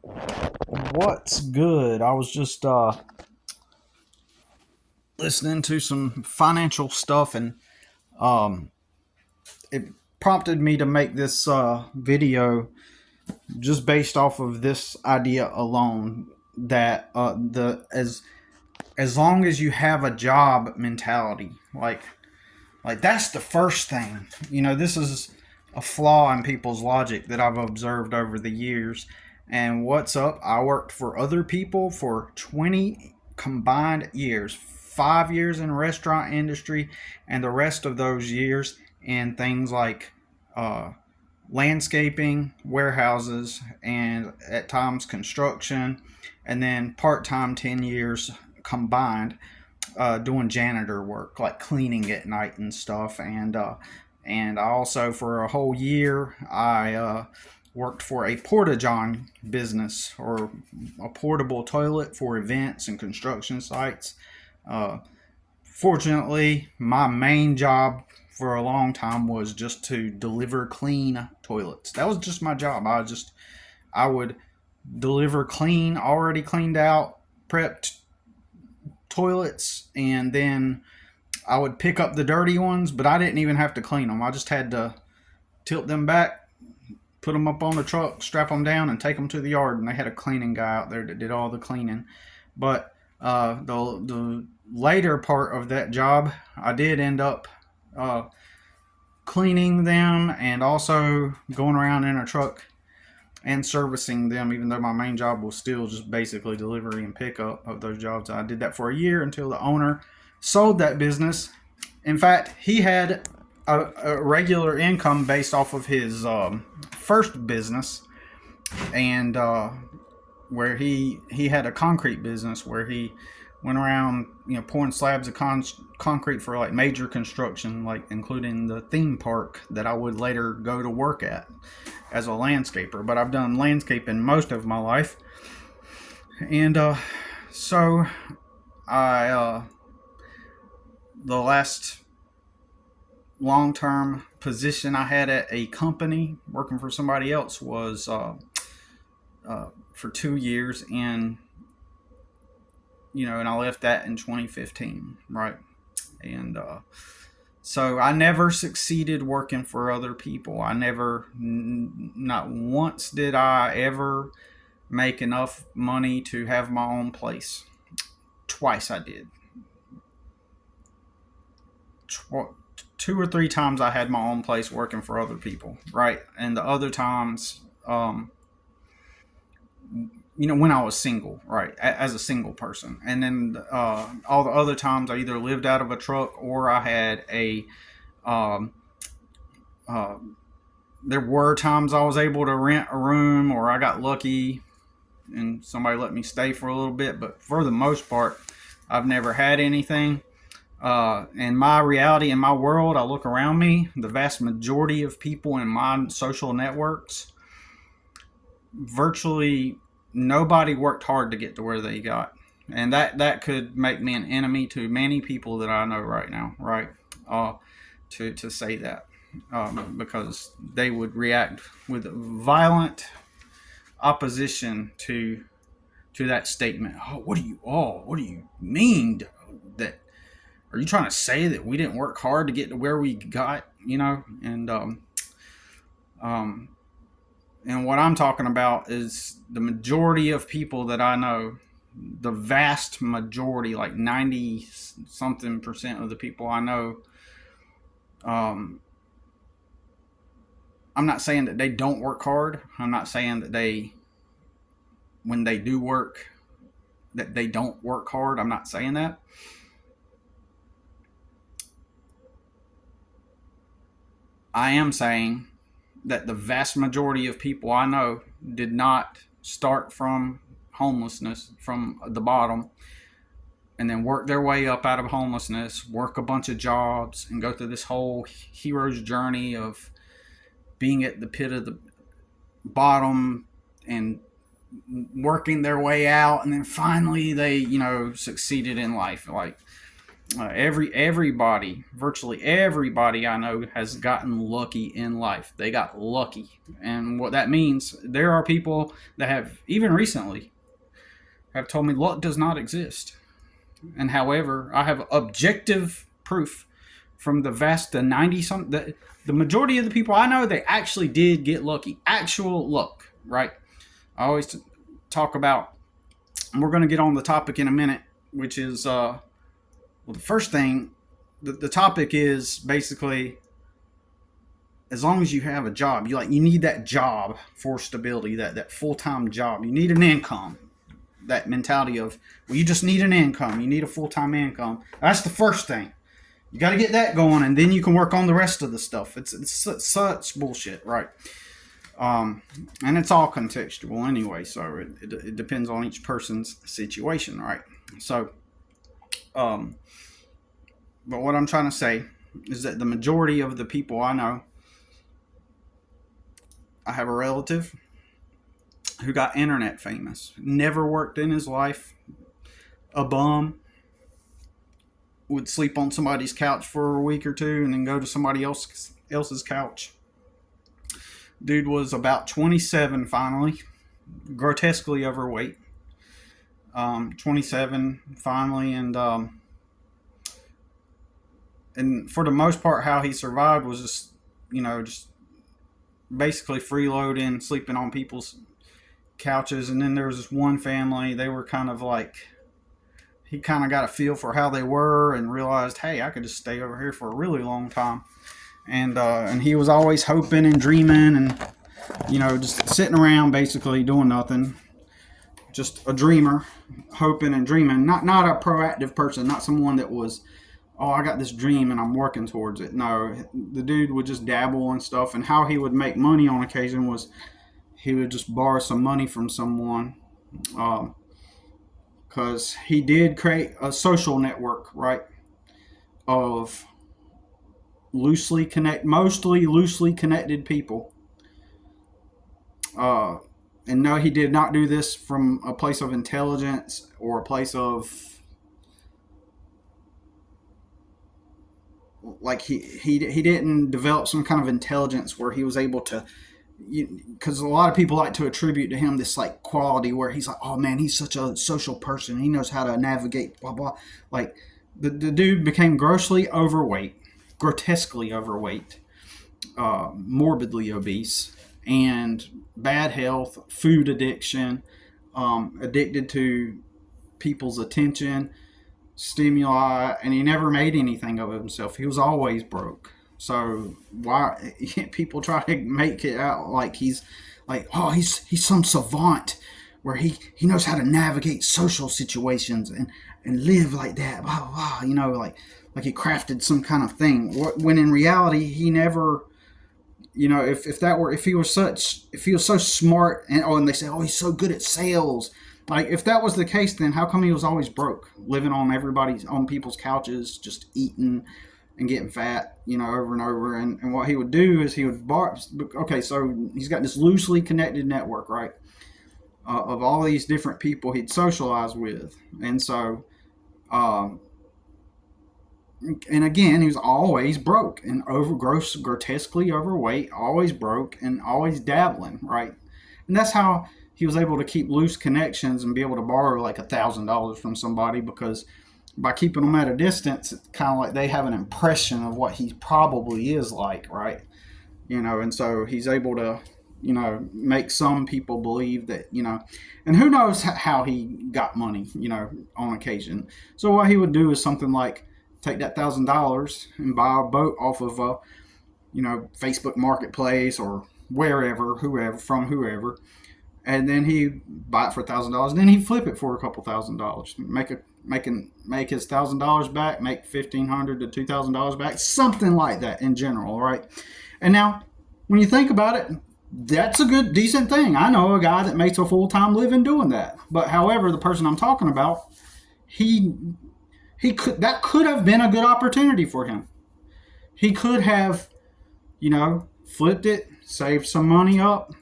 What's good? I was just listening to some financial stuff, and um, it prompted me to make this video just based off of this idea alone. That the as long as you have a job mentality, like that's the first thing. This is a flaw in people's logic that I've observed over the years. And what's up? I worked for other people for 20 combined years, 5 years in restaurant industry, and the rest of those years in things like uh, landscaping, warehouses, and at times construction, and then part time 10 years combined doing janitor work, like cleaning at night and stuff. And I also, for a whole year, I worked for a porta john business, or a portable toilet for events and construction sites. Uh, Fortunately, my main job for a long time was just to deliver clean toilets. That was just my job. I would deliver clean, already cleaned out, prepped toilets, and then I would pick up the dirty ones, but I didn't even have to clean them. I just had to tilt them back, put them up on the truck, strap them down, and take them to the yard. And they had a cleaning guy out there that did all the cleaning. But the later part of that job, I did end up uh, cleaning them and also going around in a truck and servicing them, even though my main job was still just basically delivery and pickup of those jobs. I did that for a year until the owner sold that business. In fact, he had a regular income based off of his first business, and where he had a concrete business where he went around, pouring slabs of concrete for like major construction, like including the theme park that I would later go to work at as a landscaper. But I've done landscaping most of my life, and so I the last long term position I had at a company working for somebody else was for 2 years, and I left that in 2015, right? And so I never succeeded working for other people. I never, not once did I ever make enough money to have my own place. Twice I did. Two or three times I had my own place working for other people, right? And the other times, when I was single, right, as a single person. And then all the other times I either lived out of a truck, or I had um, uh, there were times I was able to rent a room, or I got lucky and somebody let me stay for a little bit. But for the most part, I've never had anything. In my reality, in my world, I look around me, the vast majority of people in my social networks, virtually nobody worked hard to get to where they got. And that could make me an enemy to many people that I know right now, right? To say that, because they would react with violent opposition to that statement. What do you mean that? Are you trying to say that we didn't work hard to get to where we got? Um, and what I'm talking about is the majority of people that I know, the vast majority, like 90 something percent of the people I know. um, I'm not saying that they don't work hard. I'm not saying that when they do work, that they don't work hard. I'm not saying that. I am saying that the vast majority of people I know did not start from homelessness, from the bottom, and then work their way up out of homelessness, work a bunch of jobs, and go through this whole hero's journey of being at the pit of the bottom and working their way out, and then finally they succeeded in life. Like, Everybody, virtually everybody I know has gotten lucky in life. They got lucky, and what that means, there are people that have even recently have told me luck does not exist. And however, I have objective proof from the 90 some the majority of the people I know, they actually did get lucky, actual luck, right? I always talk about, and we're going to get on the topic in a minute, which is well, the first thing, the topic is basically, as long as you have a job, you need that job for stability, that full-time job. You need an income. That mentality of, well, you just need an income. You need a full-time income. That's the first thing. You got to get that going, and then you can work on the rest of the stuff. It's such bullshit, right? And it's all contextual anyway, so it depends on each person's situation, right? So, but what I'm trying to say is that the majority of the people I know, I have a relative who got internet famous, never worked in his life, a bum, would sleep on somebody's couch for a week or two and then go to somebody else's couch. Dude was about 27 finally, grotesquely overweight. 27 finally, and for the most part, how he survived was just basically freeloading, sleeping on people's couches. And then there was this one family, they were kind of like, he kind of got a feel for how they were and realized, hey, I could just stay over here for a really long time. And he was always hoping and dreaming and, just sitting around basically doing nothing. Just a dreamer, hoping and dreaming. Not a proactive person, not someone that was, oh, I got this dream and I'm working towards it. No, the dude would just dabble and stuff. And how he would make money on occasion was he would just borrow some money from someone. Because he did create a social network, right, of mostly loosely connected people. And no, he did not do this from a place of intelligence or a place of, like, he didn't develop some kind of intelligence where he was able to, because a lot of people like to attribute to him this like quality where he's like, oh man, he's such a social person, he knows how to navigate, blah blah. Like the dude became grotesquely overweight, morbidly obese, and bad health, food addiction, addicted to people's attention, stimuli, and he never made anything of himself. He was always broke. So why people try to make it out like he's like, oh, he's some savant where he knows how to navigate social situations and live like that, blah blah, like he crafted some kind of thing. When in reality he never, if he was so smart, and they say, oh, he's so good at sales. Like, if that was the case, then how come he was always broke, living on people's couches, just eating and getting fat, over and over. And what he would do is he would borrow. Okay, so he's got this loosely connected network, right, of all these different people he'd socialize with. And so, and again, he was always broke and grotesquely overweight, always broke and always dabbling, right? And that's how he was able to keep loose connections and be able to borrow like $1,000 from somebody, because by keeping them at a distance, it's kind of like they have an impression of what he probably is like, right? And so he's able to, make some people believe that, and who knows how he got money, on occasion. So what he would do is something like take that $1,000 and buy a boat off of Facebook Marketplace or whoever, and then he buy it for $1,000, and then he flip it for a couple $1,000, make his $1,000 back, make $1,500 to $2,000 back, something like that in general, right? And now, when you think about it, that's a good, decent thing. I know a guy that makes a full-time living doing that. But however, the person I'm talking about, that could have been a good opportunity for him. He could have, flipped it, saved some money up,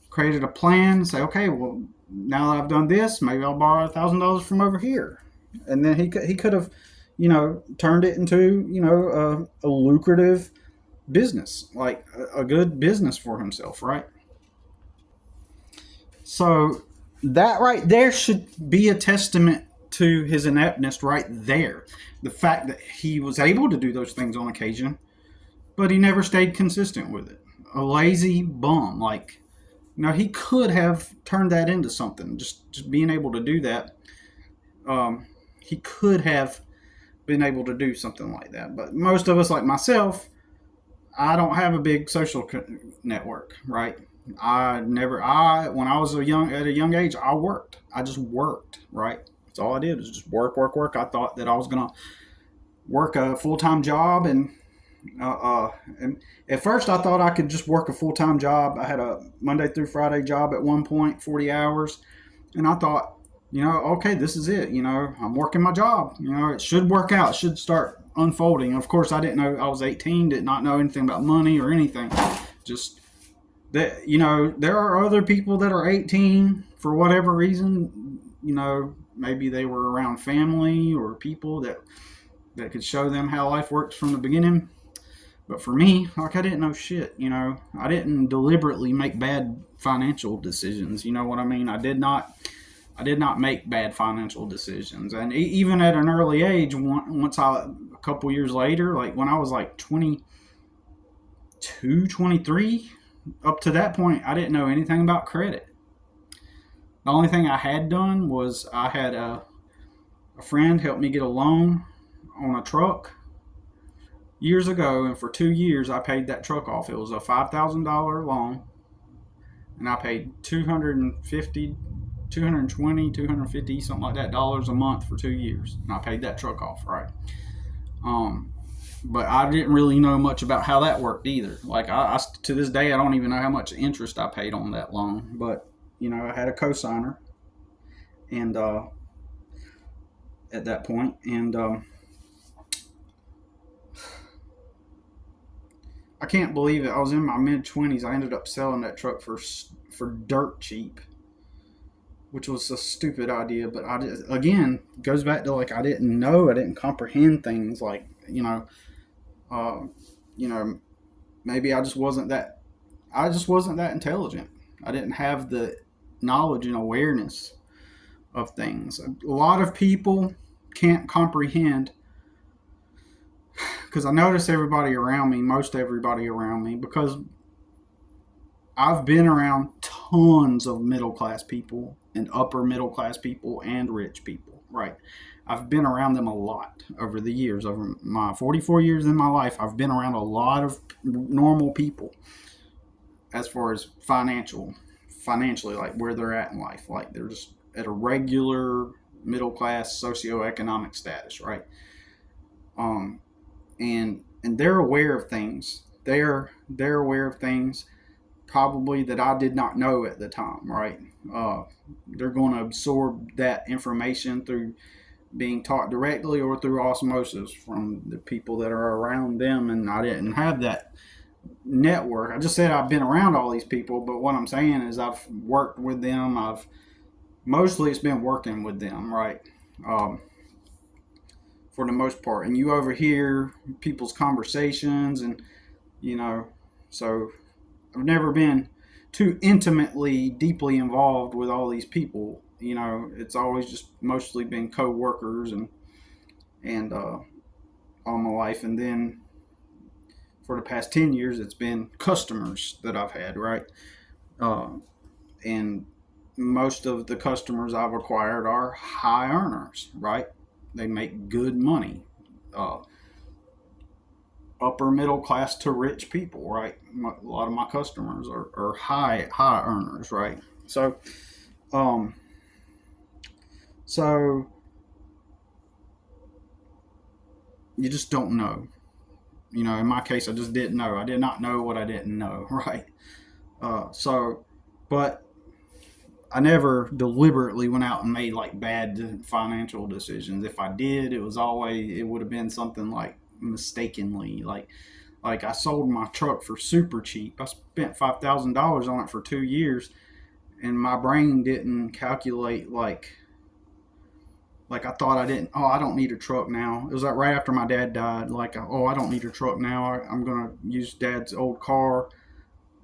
created a plan, say, okay, well, now that I've done this, maybe I'll borrow $1,000 from over here. And then he could have, turned it into, a lucrative business, like a good business for himself, right? So that right there should be a testament to his ineptness right there. The fact that he was able to do those things on occasion, but he never stayed consistent with it. A lazy bum. Like, he could have turned that into something. Just being able to do that. He could have been able to do something like that. But most of us, like myself, I don't have a big social network, right? When I was at a young age, I worked. I just worked, right? That's all I did was just work, work, work. I thought that I was gonna work a full time job, and at first I thought I could just work a full time job. I had a Monday through Friday job at one point, 40 hours, and I thought, okay, this is it. I'm working my job. It should work out. It should start unfolding. And of course, I didn't know I was 18. Did not know anything about money or anything. Just that, there are other people that are 18 for whatever reason. Maybe they were around family or people that could show them how life works from the beginning. But for me, like, I didn't know shit. I didn't deliberately make bad financial decisions. You know what I mean? I did not make bad financial decisions, and even at an early age, a couple years later, like when I was like 22, 23, up to that point, I didn't know anything about credit. The only thing I had done was I had a friend help me get a loan on a truck years ago, and for 2 years I paid that truck off. It was a $5,000 loan, and I paid 220, 250, something like that, dollars a month for 2 years, and I paid that truck off, right? But I didn't really know much about how that worked either. Like, I to this day I don't even know how much interest I paid on that loan. But I had a cosigner, and at that point, and I can't believe it. I was in my mid-20s. I ended up selling that truck for dirt cheap, which was a stupid idea. But again, goes back to, like, I didn't know, I didn't comprehend things, like, uh, you know, maybe I just wasn't that intelligent. I didn't have the knowledge and awareness of things. A lot of people can't comprehend, because I notice most everybody around me, because I've been around tons of middle class people and upper middle class people and rich people, right? I've been around them a lot over the years. Over my 44 years in my life, I've been around a lot of normal people as far as financially, like where they're at in life. Like, they're just at a regular middle class socioeconomic status, right? And they're aware of things. They're aware of things probably that I did not know at the time, right? They're going to absorb that information through being taught directly or through osmosis from the people that are around them, and I didn't have that network. I just said I've been around all these people, but what I'm saying is I've worked with them. Mostly it's been working with them, right? For the most part, and you overhear people's conversations, and you know, so I've never been too intimately, deeply involved with all these people. It's always just mostly been co-workers and all my life, and then for the past 10 years, it's been customers that I've had, right? Uh, and most of the customers I've acquired are high earners, right? They make good money. Uh, Upper middle class to rich people, right? A lot of my customers are high earners, right? Um, so you just don't know. In my case, I just didn't know. I did not know what I didn't know, right? But I never deliberately went out and made like bad financial decisions. If I did, it would have been something like mistakenly, like I sold my truck for super cheap. I spent $5,000 on it for 2 years, and my brain didn't calculate, like, Like I thought I didn't. Oh, I don't need a truck now. It was like right after my dad died. Like, oh, I don't need a truck now. I'm gonna use Dad's old car,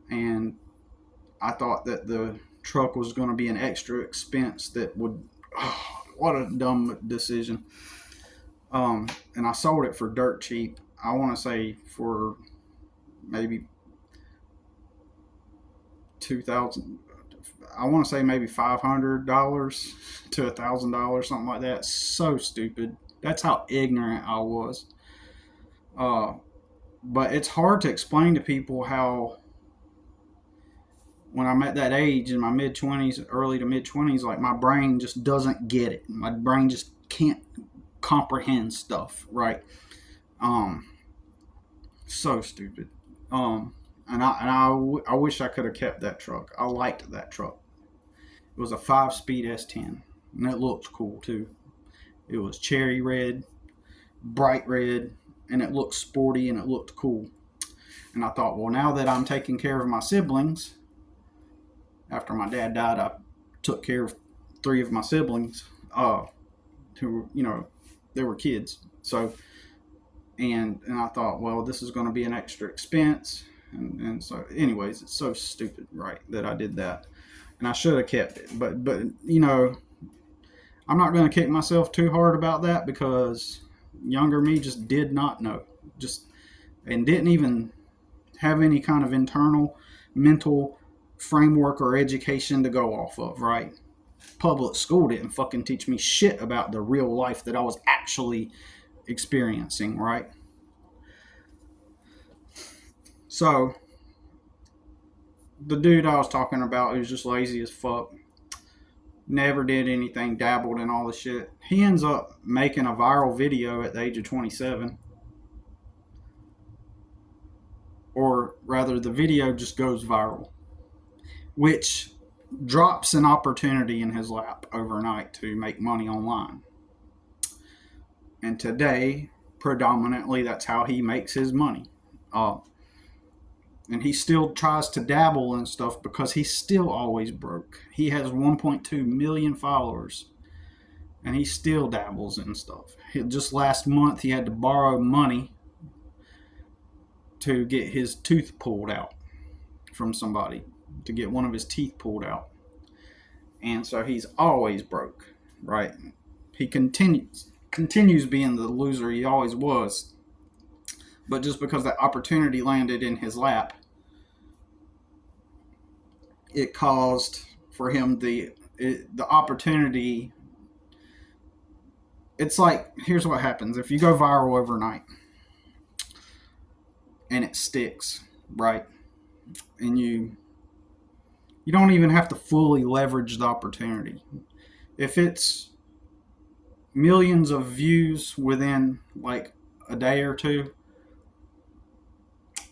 and I thought that the truck was gonna be an extra expense that would. Oh, what a dumb decision. And I sold it for dirt cheap. I want to say for maybe 2,000. I want to say maybe $500 to $1,000, something like that. So stupid. That's how ignorant I was. Uh, but it's hard to explain to people how, when I'm at that age in my mid 20s, early to mid 20s, like my brain just doesn't get it. My brain just can't comprehend stuff, right? Um, so stupid. I wish I could have kept that truck. I liked that truck. It was a 5-speed S10, and it looked cool too. It was cherry red, bright red, and it looked sporty and it looked cool. And I thought, well, now that I'm taking care of my siblings, after my dad died, I took care of 3 of my siblings, who they were kids. So, and I thought, well, this is going to be an extra expense. And so, anyways, it's so stupid, right, that I did that. And I should have kept it. But I'm not going to kick myself too hard about that, because younger me just did not know. And didn't even have any kind of internal mental framework or education to go off of, right? Public school didn't fucking teach me shit about the real life that I was actually experiencing, right? So, the dude I was talking about, who's just lazy as fuck, never did anything, dabbled in all the shit. He ends up making a viral video at the age of 27. Or rather, the video just goes viral, which drops an opportunity in his lap overnight to make money online. And today, predominantly, that's how he makes his money. And he still tries to dabble in stuff because he's still always broke. He has 1.2 million followers, and he still dabbles in stuff. Just last month, he had to borrow money to get his tooth pulled out from somebody, to get one of his teeth pulled out. And so he's always broke, right? He continues being the loser he always was. But just because that opportunity landed in his lap, it caused for him the opportunity. It's like, here's what happens. If you go viral overnight and it sticks, right? And you don't even have to fully leverage the opportunity. If it's millions of views within like a day or two,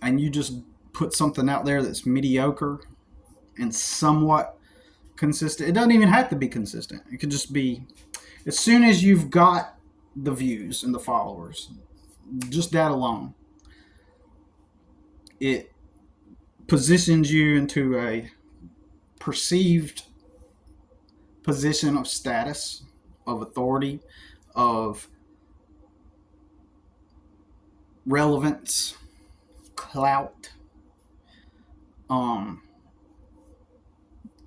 and you just put something out there that's mediocre and somewhat consistent, it doesn't even have to be consistent. It could just be, as soon as you've got the views and the followers, just that alone, it positions you into a perceived position of status, of authority, of relevance, clout,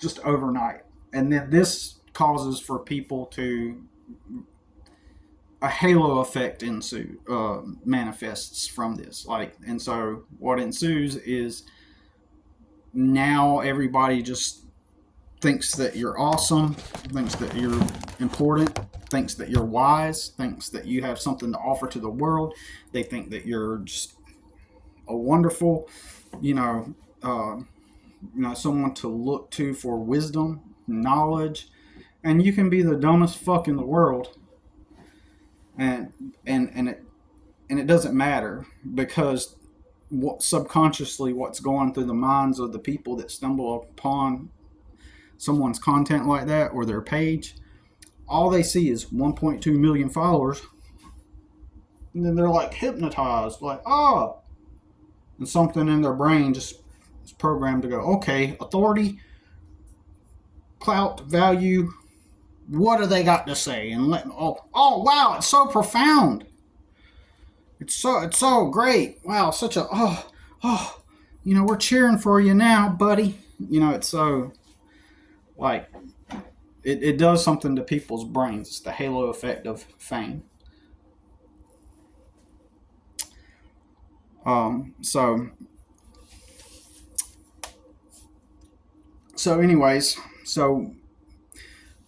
just overnight. And then this causes for people to, a halo effect manifests from this. And so what ensues is, now everybody just thinks that you're awesome, thinks that you're important, thinks that you're wise, thinks that you have something to offer to the world. They think that you're just a wonderful, someone to look to for wisdom, knowledge, and you can be the dumbest fuck in the world, and it doesn't matter, because subconsciously what's going through the minds of the people that stumble upon someone's content like that, or their page, all they see is 1.2 million followers, and then they're like hypnotized, like, oh, and something in their brain just is programmed to go, okay, authority, clout, value, what do they got to say? And oh wow, it's so profound. It's so great. Wow, such a oh, we're cheering for you now, buddy. It's so like it does something to people's brains. It's the halo effect of fame. So anyways, so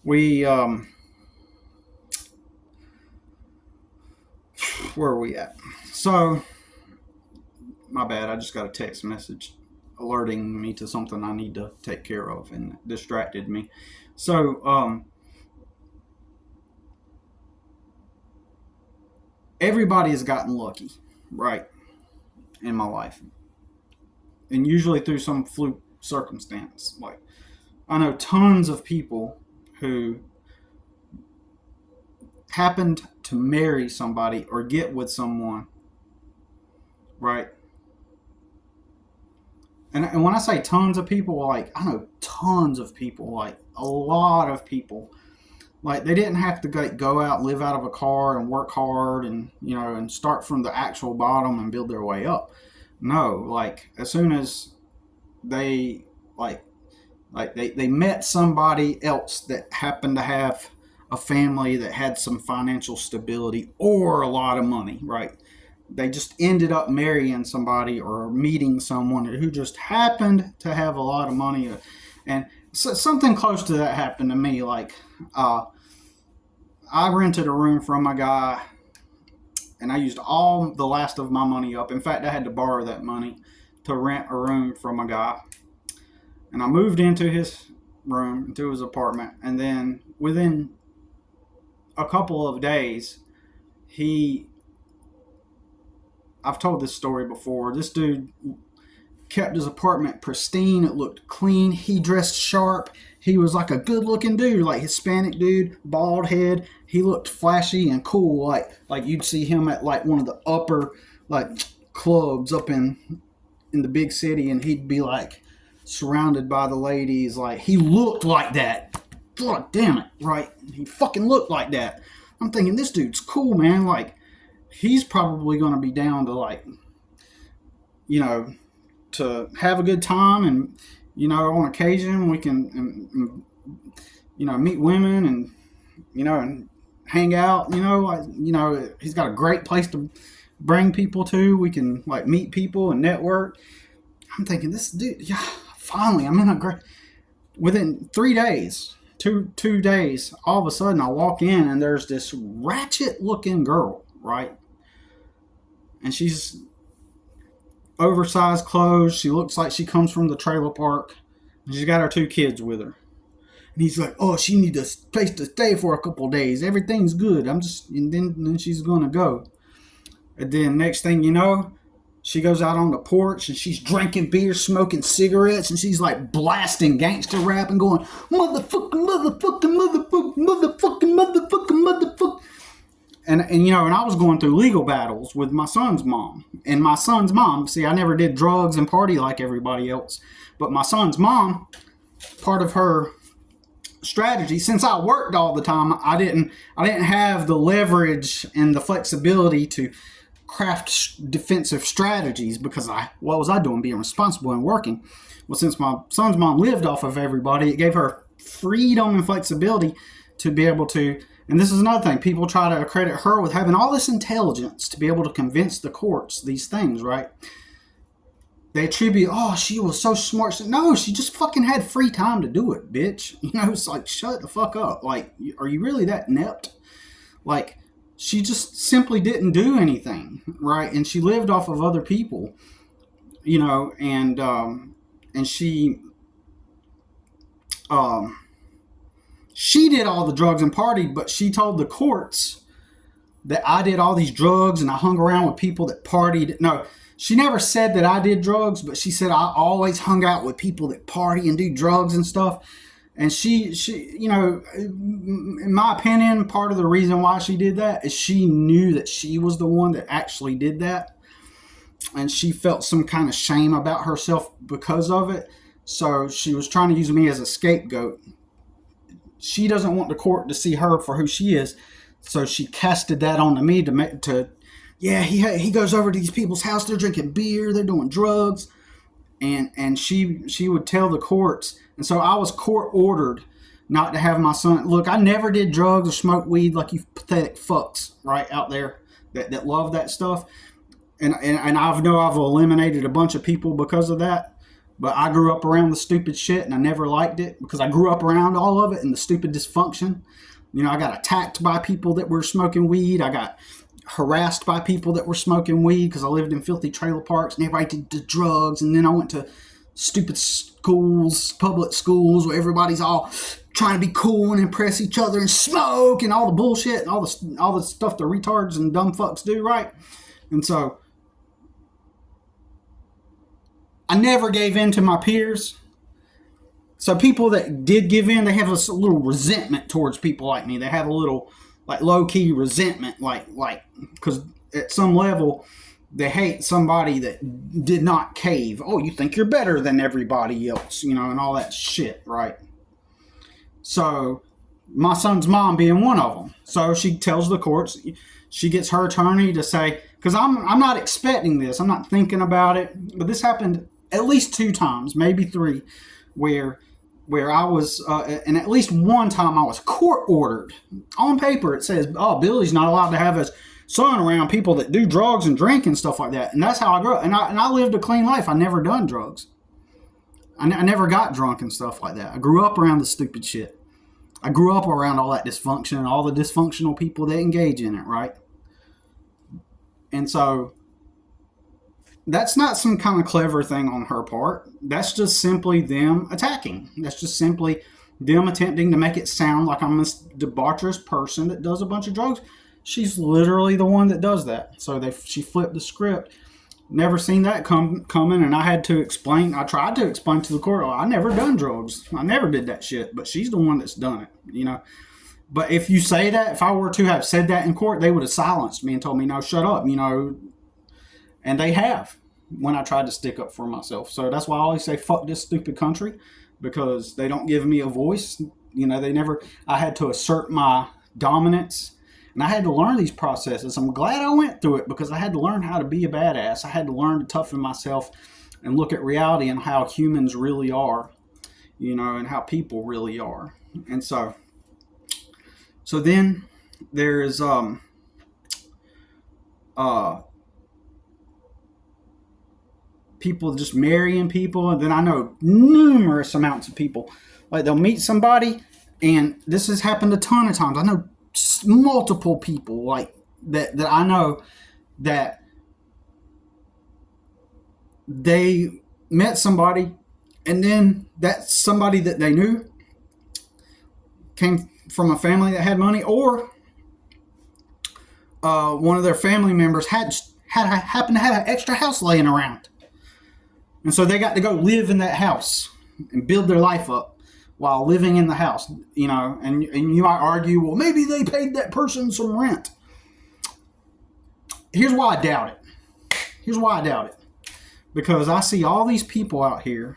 we where are we at? So my bad, I just got a text message alerting me to something I need to take care of, and it distracted me. So everybody has gotten lucky, right, in my life, and usually through some fluke circumstance. Like, I know tons of people who happened to marry somebody or get with someone, right? And when I say tons of people, like, I know tons of people, like a lot of people. Like, they didn't have to go out, live out of a car, and work hard, and and start from the actual bottom and build their way up. No, like, as soon as they they met somebody else that happened to have a family that had some financial stability or a lot of money, right? They just ended up marrying somebody or meeting someone who just happened to have a lot of money. And so something close to that happened to me. Like, I rented a room from a guy, and I used all the last of my money up. In fact, I had to borrow that money to rent a room from a guy. And I moved into his room, into his apartment. And then within a couple of days, I've told this story before. This dude kept his apartment pristine. It looked clean. He dressed sharp. He was like a good looking dude, like Hispanic dude, bald head. He looked flashy and cool. Like you'd see him at like one of the upper like clubs up in the big city, and he'd be like surrounded by the ladies. Like, he looked like that. God damn it, right? He fucking looked like that. I'm thinking, this dude's cool, man. Like, he's probably going to be down to, like, to have a good time, and on occasion we can meet women, and and hang out. He's got a great place to bring people to. We can like meet people and network. I'm thinking, this dude, yeah, finally I'm in a great. Within 3 days, two days, all of a sudden I walk in and there's this ratchet looking girl, right? And she's oversized clothes. She looks like she comes from the trailer park. And she's got her 2 kids with her. And he's like, oh, she needs a place to stay for a couple of days. Everything's good. And then she's going to go. And then next thing you know, she goes out on the porch and she's drinking beer, smoking cigarettes, and she's like blasting gangster rap and going, motherfucking, motherfucking, motherfucking, motherfucking, motherfucking, motherfucking. And I was going through legal battles with my son's mom. And my son's mom, see, I never did drugs and party like everybody else. But my son's mom, part of her strategy, since I worked all the time, I didn't have the leverage and the flexibility to craft defensive strategies, because what was I doing? Being responsible and working. Well, since my son's mom lived off of everybody, it gave her freedom and flexibility to be able to. And this is another thing. People try to accredit her with having all this intelligence to be able to convince the courts these things, right? They attribute, oh, she was so smart. No, she just fucking had free time to do it, bitch. It's like, shut the fuck up. Like, are you really that inept? Like, she just simply didn't do anything, right? And she lived off of other people, and she did all the drugs and partied, but she told the courts that I did all these drugs and I hung around with people that partied. No, she never said that I did drugs, but she said I always hung out with people that party and do drugs and stuff. And she, in my opinion, part of the reason why she did that is she knew that she was the one that actually did that. And she felt some kind of shame about herself because of it. So she was trying to use me as a scapegoat. she doesn't want the court to see her for who she is, so she casted that onto me yeah, he goes over to these people's house, they're drinking beer, they're doing drugs, and she would tell the courts, and so I was court ordered not to have my son. Look, I never did drugs or smoke weed like you pathetic fucks right out there that love that stuff, and I've eliminated a bunch of people because of that. But I grew up around the stupid shit, and I never liked it because I grew up around all of it and the stupid dysfunction. You know, I got attacked by people that were smoking weed. I got harassed by people that were smoking weed because I lived in filthy trailer parks, and everybody did drugs. And then I went to stupid schools, public schools, where everybody's all trying to be cool and impress each other and smoke and all the bullshit and all the stuff the retards and dumb fucks do, right? And so I never gave in to my peers. So people that did give in, they have a little resentment towards people like me. They have a little, like, low-key resentment, like, because at some level, they hate somebody that did not cave. Oh, you think you're better than everybody else, you know, and all that shit, right? So my son's mom being one of them. So she tells the courts, she gets her attorney to say, because I'm not expecting this, I'm not thinking about it, but this happened at least 2 times, maybe 3, where I was, and at least one time I was court ordered. On paper it says, oh, Billy's not allowed to have his son around people that do drugs and drink and stuff like that. And that's how I grew up. And I lived a clean life. I never done drugs. I never got drunk and stuff like that. I grew up around the stupid shit. I grew up around all that dysfunction and all the dysfunctional people that engage in it, right? And so that's not some kind of clever thing on her part. That's just simply them attacking. That's just simply them attempting to make it sound like I'm this debaucherous person that does a bunch of drugs. She's literally the one that does that. So she flipped the script. Never seen that coming, and I had to explain. I tried to explain to the court, I never done drugs. I never did that shit, but she's the one that's done it, you know. But if you say that, if I were to have said that in court, they would have silenced me and told me, no, shut up, you know. And they have when I tried to stick up for myself. So that's why I always say, fuck this stupid country, because they don't give me a voice. You know, I had to assert my dominance. And I had to learn these processes. I'm glad I went through it because I had to learn how to be a badass. I had to learn to toughen myself and look at reality and how humans really are, you know, and how people really are. And so then there's people just marrying people. And then I know numerous amounts of people, like they'll meet somebody, and this has happened a ton of times. I know multiple people like that I know that they met somebody, and then that somebody that they knew came from a family that had money, or one of their family members happened to have an extra house laying around, and so they got to go live in that house and build their life up while living in the house, you know, and you might argue, well, maybe they paid that person some rent. Here's why I doubt it. Because I see all these people out here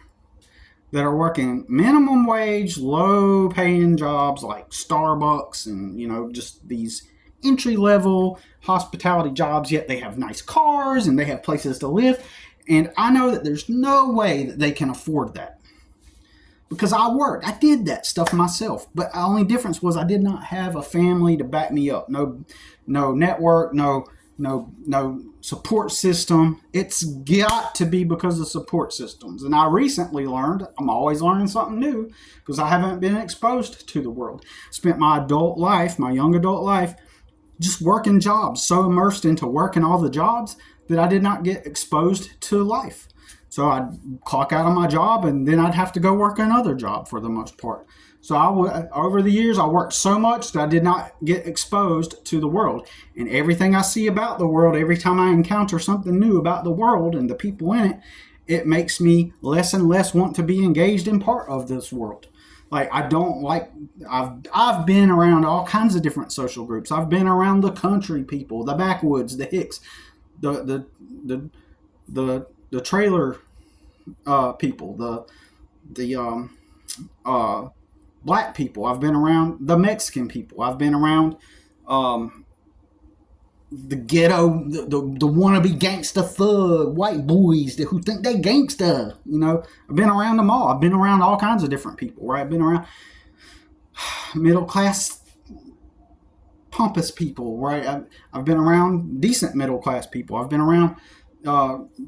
that are working minimum wage, low paying jobs like Starbucks and, you know, just these entry level hospitality jobs, yet they have nice cars and they have places to live. And I know that there's no way that they can afford that. Because I worked. I did that stuff myself. But the only difference was I did not have a family to back me up. No network, no support system. It's got to be because of support systems. And I recently learned, I'm always learning something new, because I haven't been exposed to the world. Spent my young adult life, just working jobs, so immersed into working all the jobs that I did not get exposed to life. So I'd clock out of my job, and then I'd have to go work another job for the most part. So over the years, I worked so much that I did not get exposed to the world. And everything I see about the world, every time I encounter something new about the world and the people in it, it makes me less and less want to be engaged in part of this world. Like, I don't like, I've been around all kinds of different social groups. I've been around the country people, the backwoods, the hicks, the trailer people, the black people. I've been around the Mexican people. I've been around the ghetto, the wannabe gangsta thug white boys who think they gangsta. I've been around them all. I've been around all kinds of different people, right? I've been around middle class pompous people, right? I've been around decent middle class people. I've been around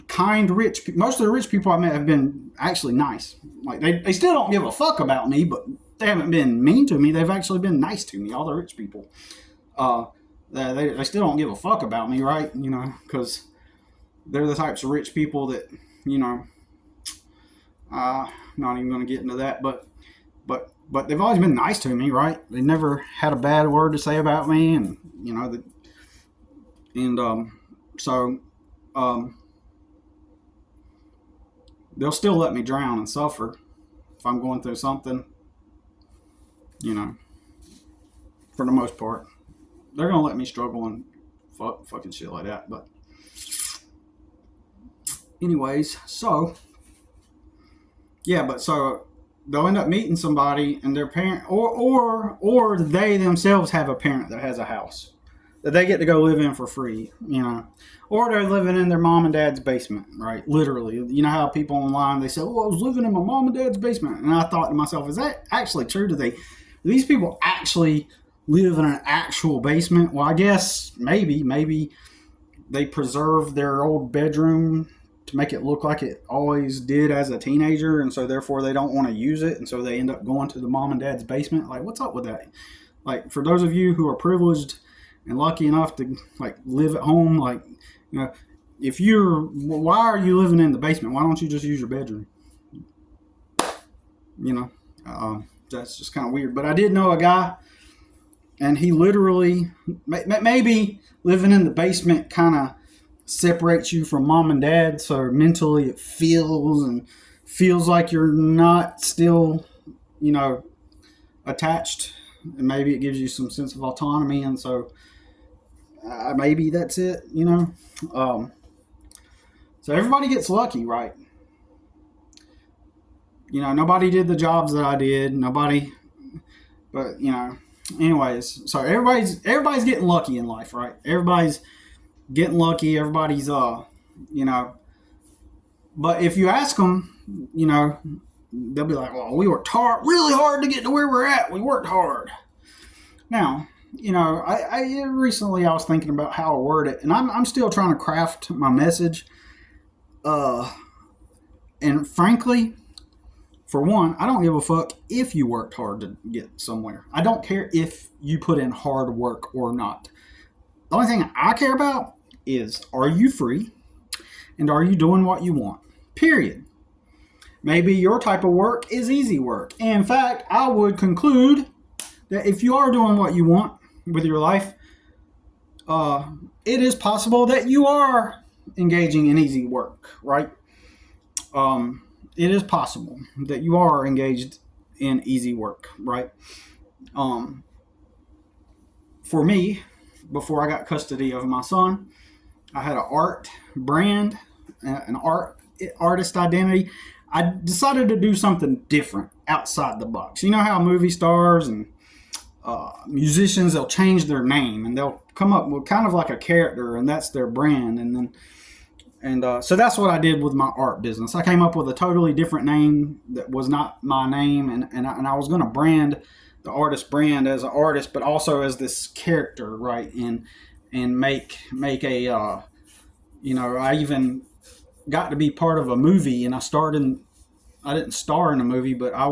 kind rich. Most of the rich people I met have been actually nice. Like they still don't give a fuck about me, but they haven't been mean to me. They've actually been nice to me. All the rich people. They still don't give a fuck about me, right? Because they're the types of rich people that, not even going to get into that, but they've always been nice to me, right? They never had a bad word to say about me, and so they'll still let me drown and suffer if I'm going through something, for the most part. They're going to let me struggle and fucking shit like that. But anyways, so they'll end up meeting somebody and their parent, or they themselves have a parent that has a house that they get to go live in for free, or they're living in their mom and dad's basement, right? Literally. You know how people online, they say, I was living in my mom and dad's basement. And I thought to myself, is that actually true? Do these people actually live in an actual basement? Well, I guess maybe they preserve their old bedroom to make it look like it always did as a teenager, and so therefore they don't want to use it, and so they end up going to the mom and dad's basement. Like, what's up with that? Like, for those of you who are privileged and lucky enough to live at home, why are you living in the basement? Why don't you just use your bedroom? That's just kind of weird. But I did know a guy, and he literally, maybe living in the basement kind of separates you from mom and dad, so mentally it feels like you're not still, attached, and maybe it gives you some sense of autonomy, and so maybe that's it, so everybody gets lucky, right? Nobody did the jobs that I did, but anyways, so everybody's getting lucky in life, right? Everybody's getting lucky. Everybody's, but if you ask them, they'll be like, well, we worked really hard to get to where we're at. We worked hard. Now, I recently I was thinking about how I word it, and I'm still trying to craft my message. And frankly, for one, I don't give a fuck if you worked hard to get somewhere. I don't care if you put in hard work or not. The only thing I care about is, are you free? And are you doing what you want? Period. Maybe your type of work is easy work. In fact, I would conclude that if you are doing what you want with your life, it is possible that you are engaging in easy work, right? It is possible that you are engaged in easy work, right? For me, before I got custody of my son, I had an art brand, an artist identity. I decided to do something different outside the box. You know how movie stars and musicians, they'll change their name and they'll come up with kind of like a character, and that's their brand. So that's what I did with my art business. I came up with a totally different name that was not my name, and I was going to brand the artist brand as an artist, but also as this character, right? And make a I even got to be part of a movie, and I didn't star in a movie, but I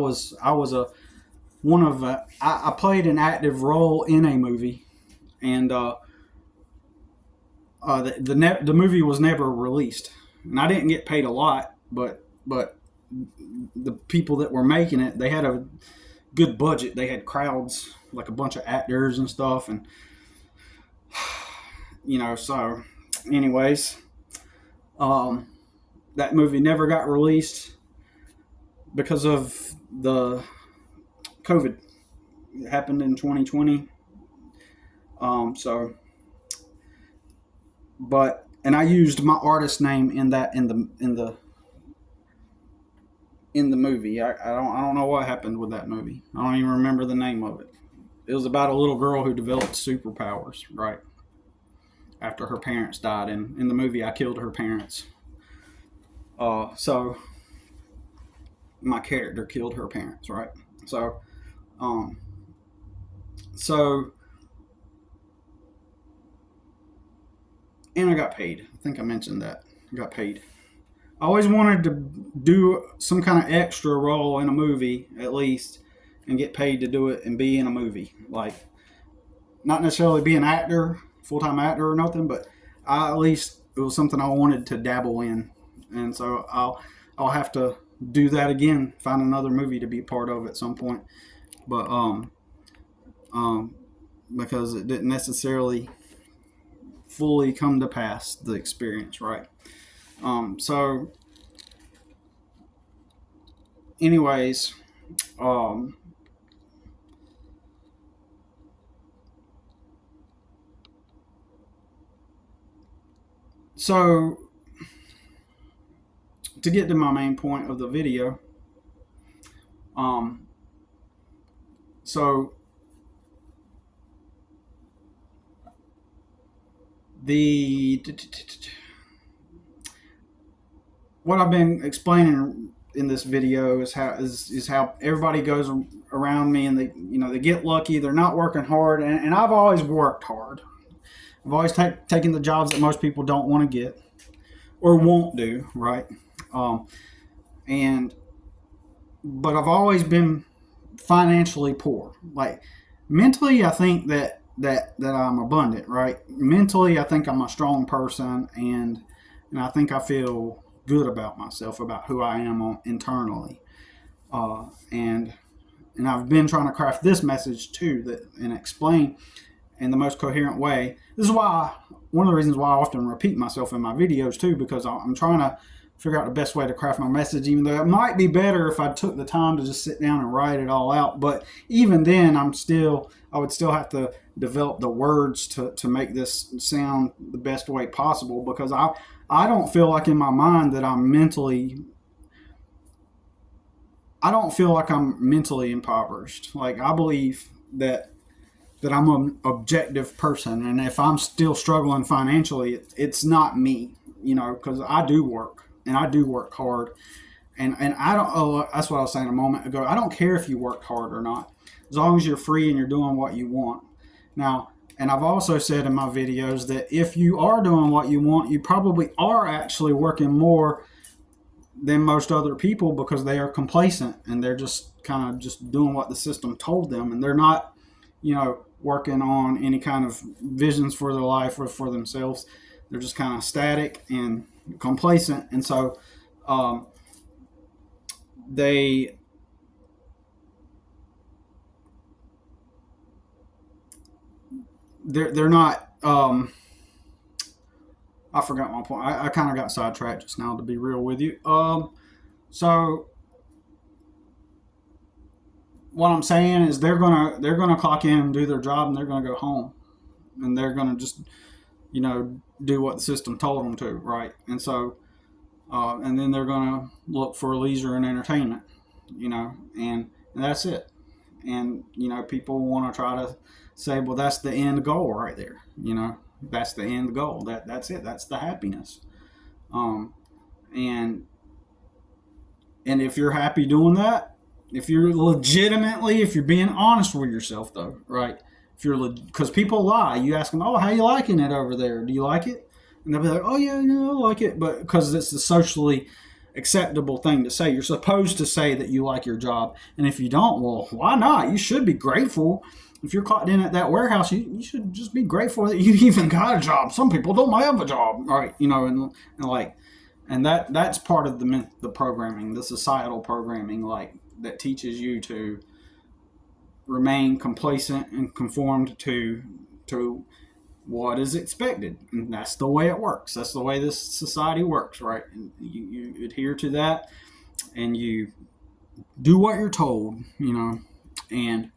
played an active role in a movie, and the movie was never released, and I didn't get paid a lot, but the people that were making it, they had a good budget. They had crowds, like a bunch of actors and stuff, and so anyways, that movie never got released because of the COVID. It happened in 2020. And I used my artist name in the in the movie. I don't know what happened with that movie. I don't even remember the name of it. It was about a little girl who developed superpowers, right? After her parents died. And in the movie, I killed her parents. So my character killed her parents, right? So, um, so, and I got paid. I think I mentioned that. I got paid. I always wanted to do some kind of extra role in a movie, at least, and get paid to do it and be in a movie. Like, not necessarily be an actor, full time actor or nothing, but at least it was something I wanted to dabble in, and so I'll have to do that again. Find another movie to be a part of at some point, but um, because it didn't necessarily fully come to pass the experience, right? So, anyways, um, so to get to my main point of the video, um, so the what I've been explaining in this video is how everybody goes around me and they get lucky. They're not working hard, and I've always worked hard. I've always taken the jobs that most people don't want to get or won't do, right? Um, and but I've always been financially poor. Like mentally, I think that I'm abundant, right? Mentally, I think I'm a strong person, and I think I feel good about myself, about who I am internally, and I've been trying to craft this message too, that and explain in the most coherent way. This is why one of the reasons why I often repeat myself in my videos too, because I'm trying to figure out the best way to craft my message, even though it might be better if I took the time to just sit down and write it all out. But even then, I would still have to develop the words to make this sound the best way possible, because I don't feel like in my mind that I don't feel like I'm mentally impoverished. Like I believe that I'm an objective person, and if I'm still struggling financially, it's not me, because I do work and I do work hard, and I don't. Oh, that's what I was saying a moment ago. I don't care if you work hard or not, as long as you're free and you're doing what you want. Now, and I've also said in my videos that if you are doing what you want, you probably are actually working more than most other people, because they are complacent and they're just kind of just doing what the system told them, and they're not, working on any kind of visions for their life or for themselves. They're just kind of static and complacent, and so um, they they're not. I forgot my point. I kind of got sidetracked just now, to be real with you. So what I'm saying is they're gonna clock in and do their job, and they're gonna go home, and they're gonna just do what the system told them to, right? And so and then they're gonna look for leisure and entertainment, and that's it. And people want to try to say, well, that's the end goal right there. That's the end goal. That's it. That's the happiness. Um, and and if you're happy doing that, if you're being honest with yourself, though, right? If you're because people lie. You ask them, oh, how you liking it over there? Do you like it? And they'll be like, oh yeah, I like it. But because it's the socially acceptable thing to say, you're supposed to say that you like your job. And if you don't, well, why not? You should be grateful. If you're caught in at that warehouse, you should just be grateful that you even got a job. Some people don't have a job, right? And like, and that's part of the programming, the societal programming, like that teaches you to remain complacent and conformed to what is expected, and that's the way it works. That's the way this society works, right? And you adhere to that, and you do what you're told, and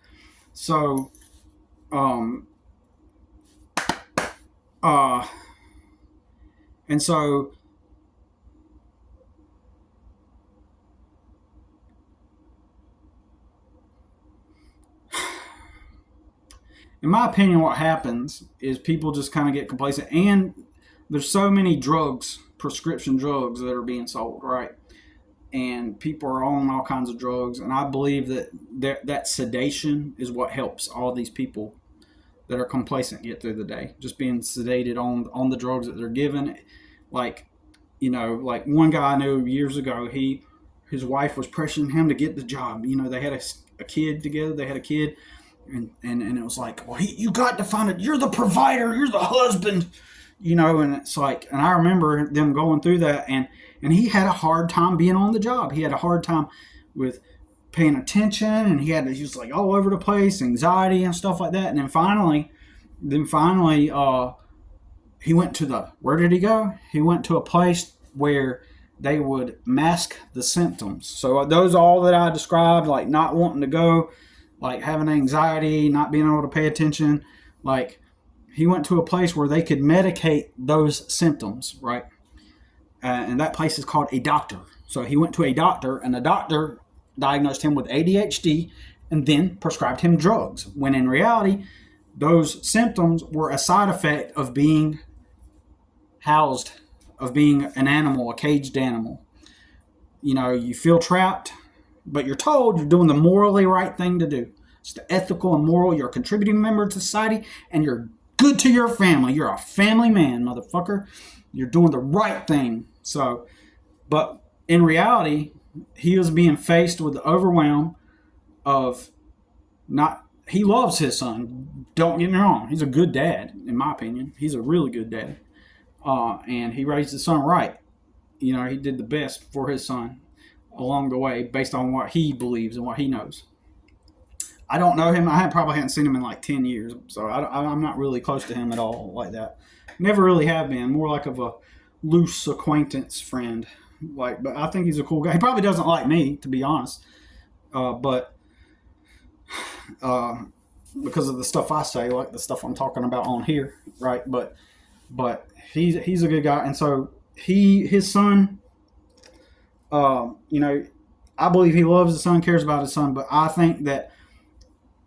so um uh and so in my opinion, what happens is people just kind of get complacent, and there's so many drugs, prescription drugs that are being sold, right? And people are on all kinds of drugs, and I believe that sedation is what helps all these people that are complacent get through the day. Just being sedated on the drugs that they're given, like like one guy I knew years ago, his wife was pressuring him to get the job. They had a kid together. They had a kid, and it was like, well, you got to find it. You're the provider. You're the husband. And it's like, and I remember them going through that, and he had a hard time being on the job. He had a hard time with paying attention, and he was like all over the place, anxiety and stuff like that. And then finally, he went to where did he go? He went to a place where they would mask the symptoms. So those all that I described, like not wanting to go, like having anxiety, not being able to pay attention, like he went to a place where they could medicate those symptoms, right? And that place is called a doctor. So he went to a doctor, and the doctor diagnosed him with ADHD and then prescribed him drugs, when in reality, those symptoms were a side effect of being housed, of being an animal, a caged animal. You feel trapped, but you're told you're doing the morally right thing to do. It's the ethical and moral. You're a contributing member to society, and you're good to your family. You're a family man, motherfucker. You're doing the right thing. So, but in reality, he was being faced with the overwhelm of not. He loves his son. Don't get me wrong. He's a good dad, in my opinion. He's a really good dad. And he raised his son right. He did the best for his son along the way based on what he believes and what he knows. I don't know him. I probably haven't seen him in like 10 years. So I'm not really close to him at all like that. Never really have been. More like of a loose acquaintance friend. But I think he's a cool guy. He probably doesn't like me, to be honest. But because of the stuff I say, like the stuff I'm talking about on here, right? But he's a good guy, and so his son, I believe he loves his son, cares about his son, but I think that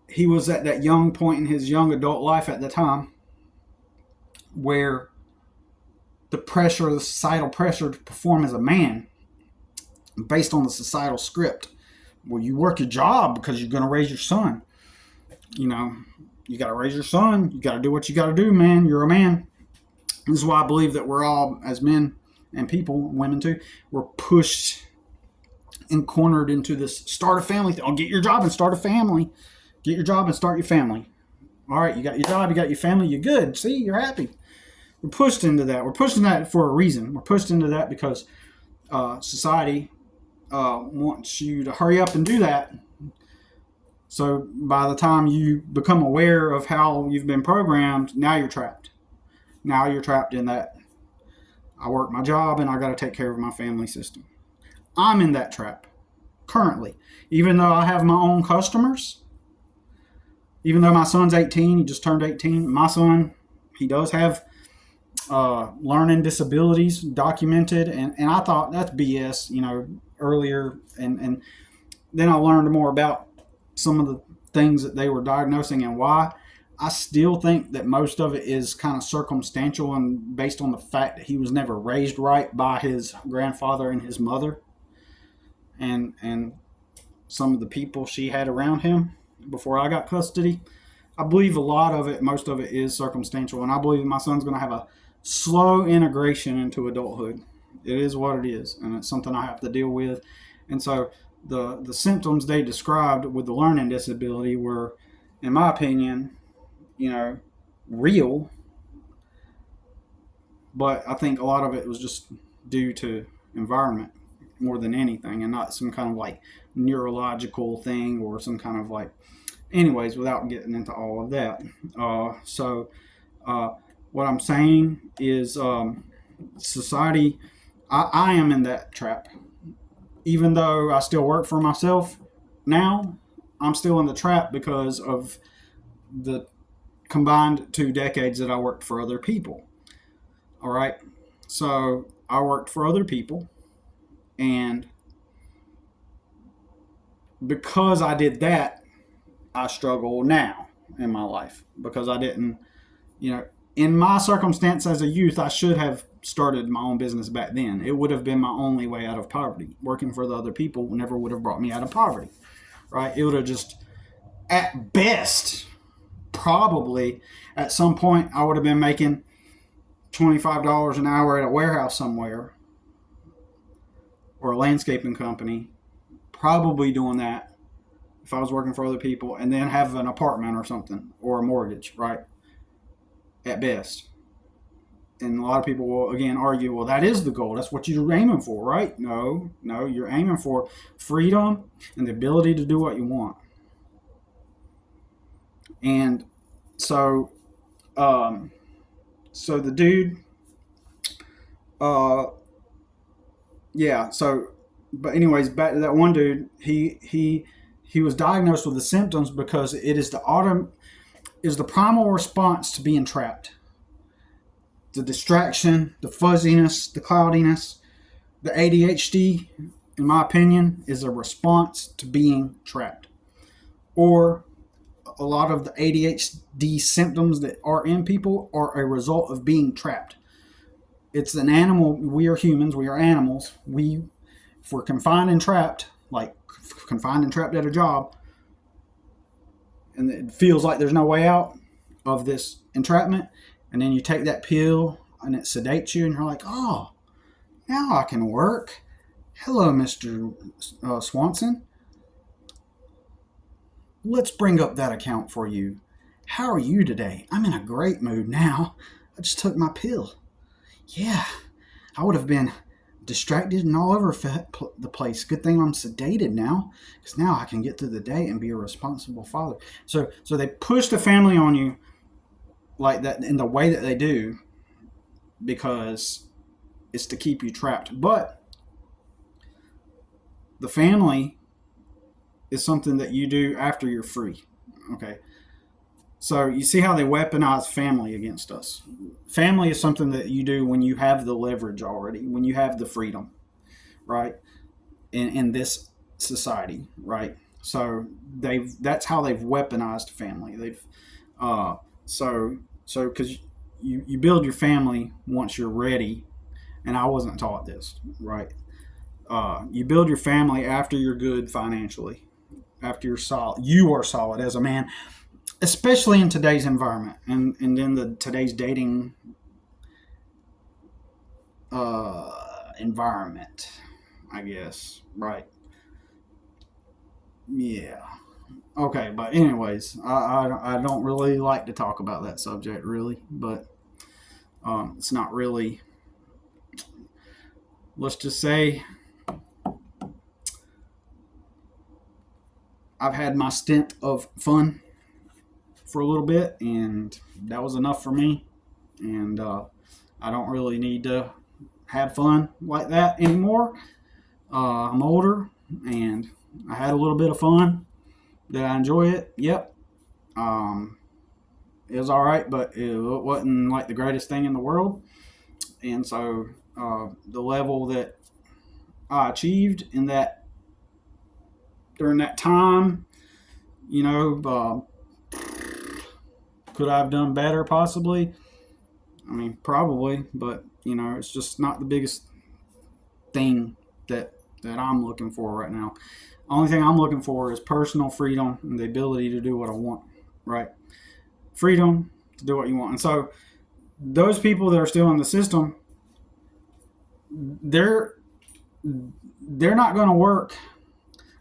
he was at that young point in his young adult life at the time where the societal pressure to perform as a man, based on the societal script, well, you work your job because you're going to raise your son. You got to raise your son. You got to do what you got to do, man. You're a man. This is why I believe that we're all, as men and people, women too, we're pushed and cornered into this start a family thing. Get your job and start a family. Get your job and start your family. All right, you got your job, you got your family, you're good. See, you're happy. We're pushed into that. We're pushed into that for a reason. We're pushed into that because society wants you to hurry up and do that. So by the time you become aware of how you've been programmed, now you're trapped. Now you're trapped in that I work my job and I got to take care of my family system. I'm in that trap currently. Even though I have my own customers, even though my son's 18, he just turned 18. My son, he does have learning disabilities documented. And I thought that's BS, earlier. And then I learned more about some of the things that they were diagnosing and why. I still think that most of it is kind of circumstantial and based on the fact that he was never raised right by his grandfather and his mother and some of the people she had around him before I got custody. I believe a lot of it, most of it is circumstantial, and I believe my son's going to have a slow integration into adulthood. It is what it is, and it's something I have to deal with. And so the symptoms they described with the learning disability were, in my opinion, real, but I think a lot of it was just due to environment more than anything, and not some kind of like neurological thing or some kind of like, anyways, without getting into all of that. What I'm saying is society, I am in that trap. Even though I still work for myself now, I'm still in the trap because of the combined 2 decades that I worked for other people. All right. So I worked for other people, and because I did that, I struggle now. in my life because I didn't, you know, in my circumstance as a youth, I should have started my own business back then. It would have been my only way out of poverty. Working for the other people never would have brought me out of poverty, right? It would have just, at best, probably at some point, I would have been making $25 an hour at a warehouse somewhere or a landscaping company, probably doing that if I was working for other people, and then have an apartment or something or a mortgage, right? At best. And a lot of people will again argue, well, that is the goal. That's what you're aiming for, right? No, you're aiming for freedom and the ability to do what you want. And so, so the dude, uh, yeah. So, but anyways, back to that one dude. He was diagnosed with the symptoms because it is the primal response to being trapped. The distraction, the fuzziness, the cloudiness, the ADHD, in my opinion, is a response to being trapped. Or a lot of the ADHD symptoms that are in people are a result of being trapped. It's an animal. We are humans. We are animals. If we're confined and trapped, like confined and trapped at a job, and it feels like there's no way out of this entrapment, and then you take that pill and it sedates you, and you're like, oh, now I can work. Hello, Mr. Swanson. Let's bring up that account for you. How are you today? I'm in a great mood now. I just took my pill. Yeah, I would have been distracted and all over the place. Good thing I'm sedated now, because now I can get through the day and be a responsible father. So they push the family on you like that in the way that they do because it's to keep you trapped. But the family is something that you do after you're free. Okay. So you see how they weaponize family against us. Family is something that you do when you have the leverage already, when you have the freedom, right? In this society, right? So that's how they've weaponized family. So because you build your family once you're ready, and I wasn't taught this, right? You build your family after you're good financially, after you're solid. You are solid as a man, especially in today's environment and in today's dating environment, I guess, right? Yeah. Okay, but anyways, I don't really like to talk about that subject really, but it's not really. Let's just say I've had my stint of fun for a little bit, and that was enough for me. And I don't really need to have fun like that anymore. I'm older, and I had a little bit of fun. Did I enjoy it? Yep. It was all right, but it wasn't like the greatest thing in the world. And so the level that I achieved in that during that time, could I have done better? Possibly. I mean, probably, but it's just not the biggest thing that I'm looking for right now. Only thing I'm looking for is personal freedom and the ability to do what I want, right? Freedom to do what you want. And so those people that are still in the system, they're not going to work.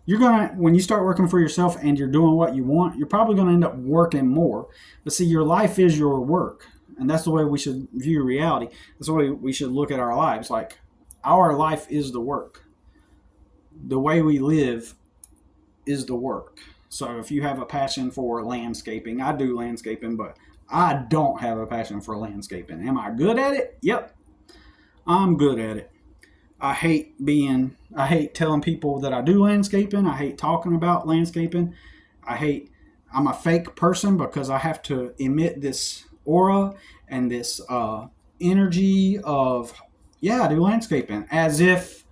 When you start working for yourself and you're doing what you want, you're probably going to end up working more. But see, your life is your work. And that's the way we should view reality. That's the way we should look at our lives. Like, our life is the work. The way we live is the work. So if you have a passion for landscaping, I do landscaping, but I don't have a passion for landscaping. Am I good at it? Yep. I'm good at it. I hate telling people that I do landscaping. I hate talking about landscaping. I'm a fake person because I have to emit this aura and this energy of, yeah, I do landscaping, as if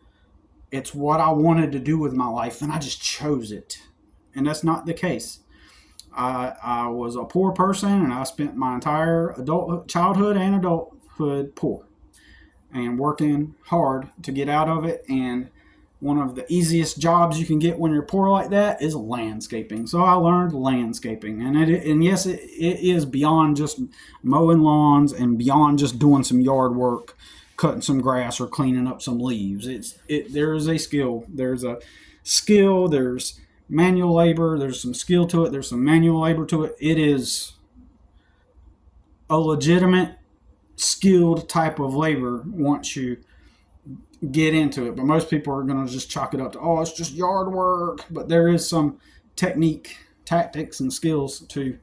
it's what I wanted to do with my life and I just chose it. And that's not the case. I was a poor person, and I spent my entire childhood and adulthood poor, and working hard to get out of it. And one of the easiest jobs you can get when you're poor like that is landscaping. So I learned landscaping, and yes, it is beyond just mowing lawns and beyond just doing some yard work, cutting some grass or cleaning up some leaves. There is a skill. There's a skill. There's manual labor. There's some skill to it. There's some manual labor to it. It is a legitimate, skilled type of labor once you get into it. But most people are going to just chalk it up to, oh, it's just yard work. But there is some technique, tactics, and skills to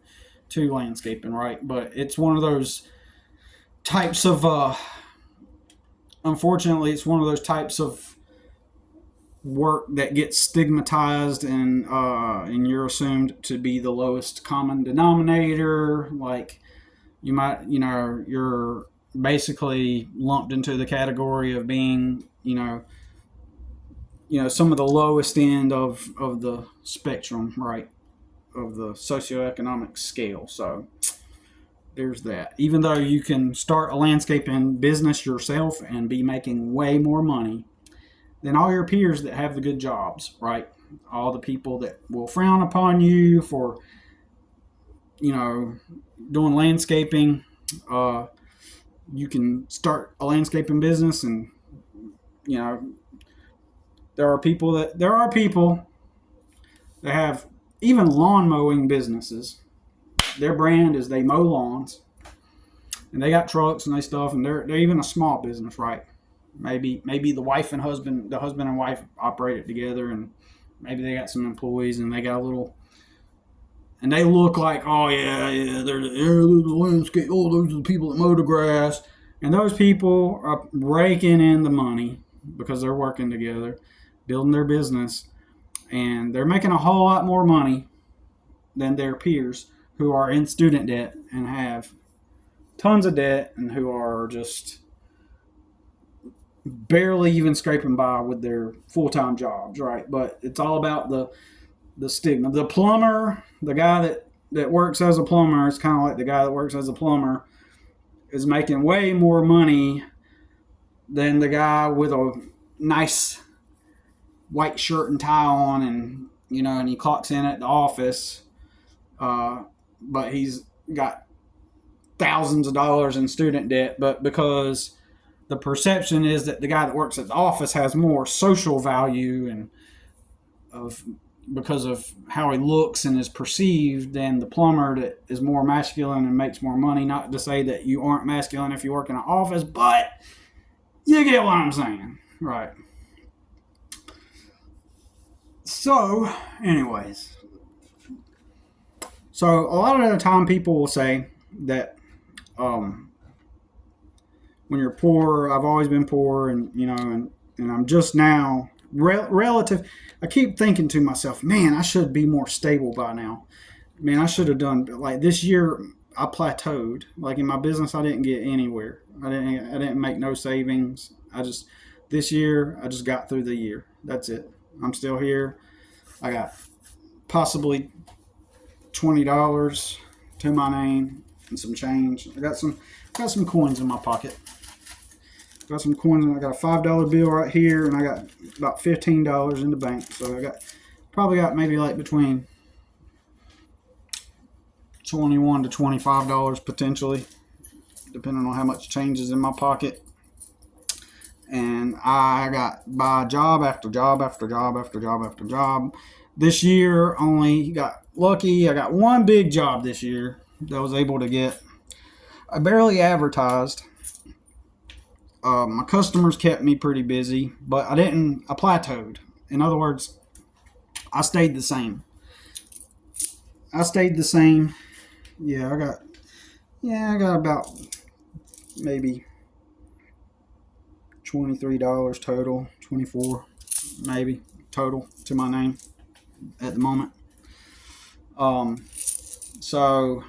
landscaping, right? But it's one of those types of unfortunately, it's one of those types of work that gets stigmatized, and you're assumed to be the lowest common denominator. Like, you're basically lumped into the category of being, some of the lowest end of the spectrum, right, of the socioeconomic scale. So there's that. Even though you can start a landscaping business yourself and be making way more money than all your peers that have the good jobs, right? All the people that will frown upon you for, doing landscaping. You can start a landscaping business, and there are people that have even lawn mowing businesses. Their brand is they mow lawns, and they got trucks and they stuff, and they're even a small business, right? Maybe the husband and wife operate it together, and maybe they got some employees, and they got a little, and they look like, oh yeah, they're the landscape. Oh, those are the people that mow the grass, and those people are raking in the money because they're working together, building their business, and they're making a whole lot more money than their peers who are in student debt and have tons of debt, and who are just barely even scraping by with their full-time jobs, right? But it's all about the stigma. The plumber, the guy that works as a plumber, is kind of like the guy that works as a plumber is making way more money than the guy with a nice white shirt and tie on, and and he clocks in at the office, but he's got thousands of dollars in student debt. But because the perception is that the guy that works at the office has more social value, and because of how he looks and is perceived, than the plumber that is more masculine and makes more money. Not to say that you aren't masculine if you work in an office, but you get what I'm saying, right? So, anyways, a lot of the time people will say that when you're poor, I've always been poor, and and I'm just now relative. I keep thinking to myself, man, I should be more stable by now. Man, I should have done, like, this year I plateaued. Like, in my business, I didn't get anywhere. I didn't make no savings. This year I just got through the year. That's it. I'm still here. I got possibly $20 to my name and some change. I got some coins in my pocket. Got some coins, and I got a $5 bill right here, and I got about $15 in the bank. So I probably got maybe like between $21 to $25 potentially, depending on how much change is in my pocket. And I got by job after job after job after job after job. This year, only got lucky. I got one big job this year that I was able to get. I barely advertised. My customers kept me pretty busy, but I plateaued. In other words, I stayed the same. Yeah, I got about maybe $23 total, 24 maybe total to my name at the moment. So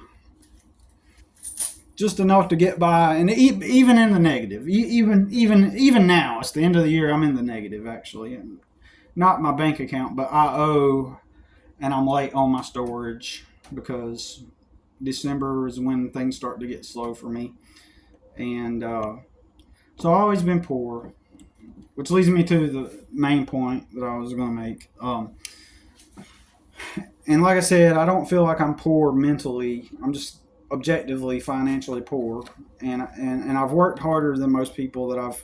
just enough to get by, and even in the negative, even now, it's the end of the year, I'm in the negative, actually. Not my bank account, but I owe, and I'm late on my storage. because December is when things start to get slow for me. And so I've always been poor, which leads me to the main point that I was going to make. And like I said, I don't feel like I'm poor mentally. I'm just objectively financially poor. And I've worked harder than most people that I've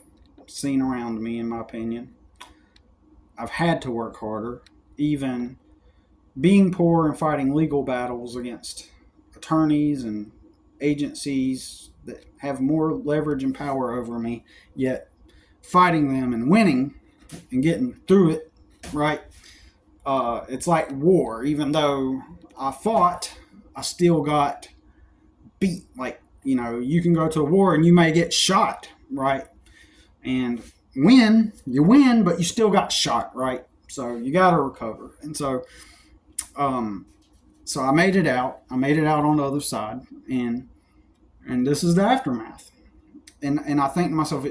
seen around me, in my opinion. I've had to work harder, even being poor and fighting legal battles against attorneys and agencies that have more leverage and power over me, yet fighting them and winning and getting through it, right? It's like war. Even though I fought, I still got beat. Like, you can go to a war and you may get shot, right? And you win, but you still got shot, right? So you got to recover. And so I made it out. I made it out on the other side, and this is the aftermath. And I think to myself,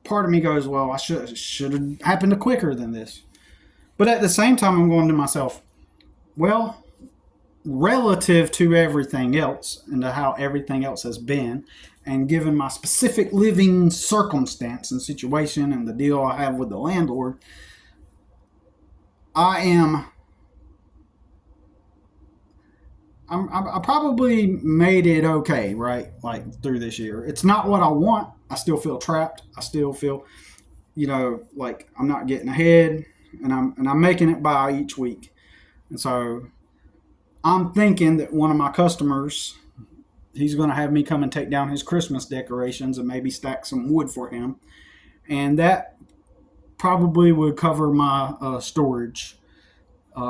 part of me goes, well, I should have happened quicker than this. But at the same time, I'm going to myself, well, relative to everything else and to how everything else has been, and given my specific living circumstance and situation and the deal I have with the landlord, I probably made it okay, right? Like through this year. It's not what I want. I still feel trapped. I still feel, like I'm not getting ahead, and I'm making it by each week. And so I'm thinking that one of my customers, he's going to have me come and take down his Christmas decorations and maybe stack some wood for him. And that probably would cover my storage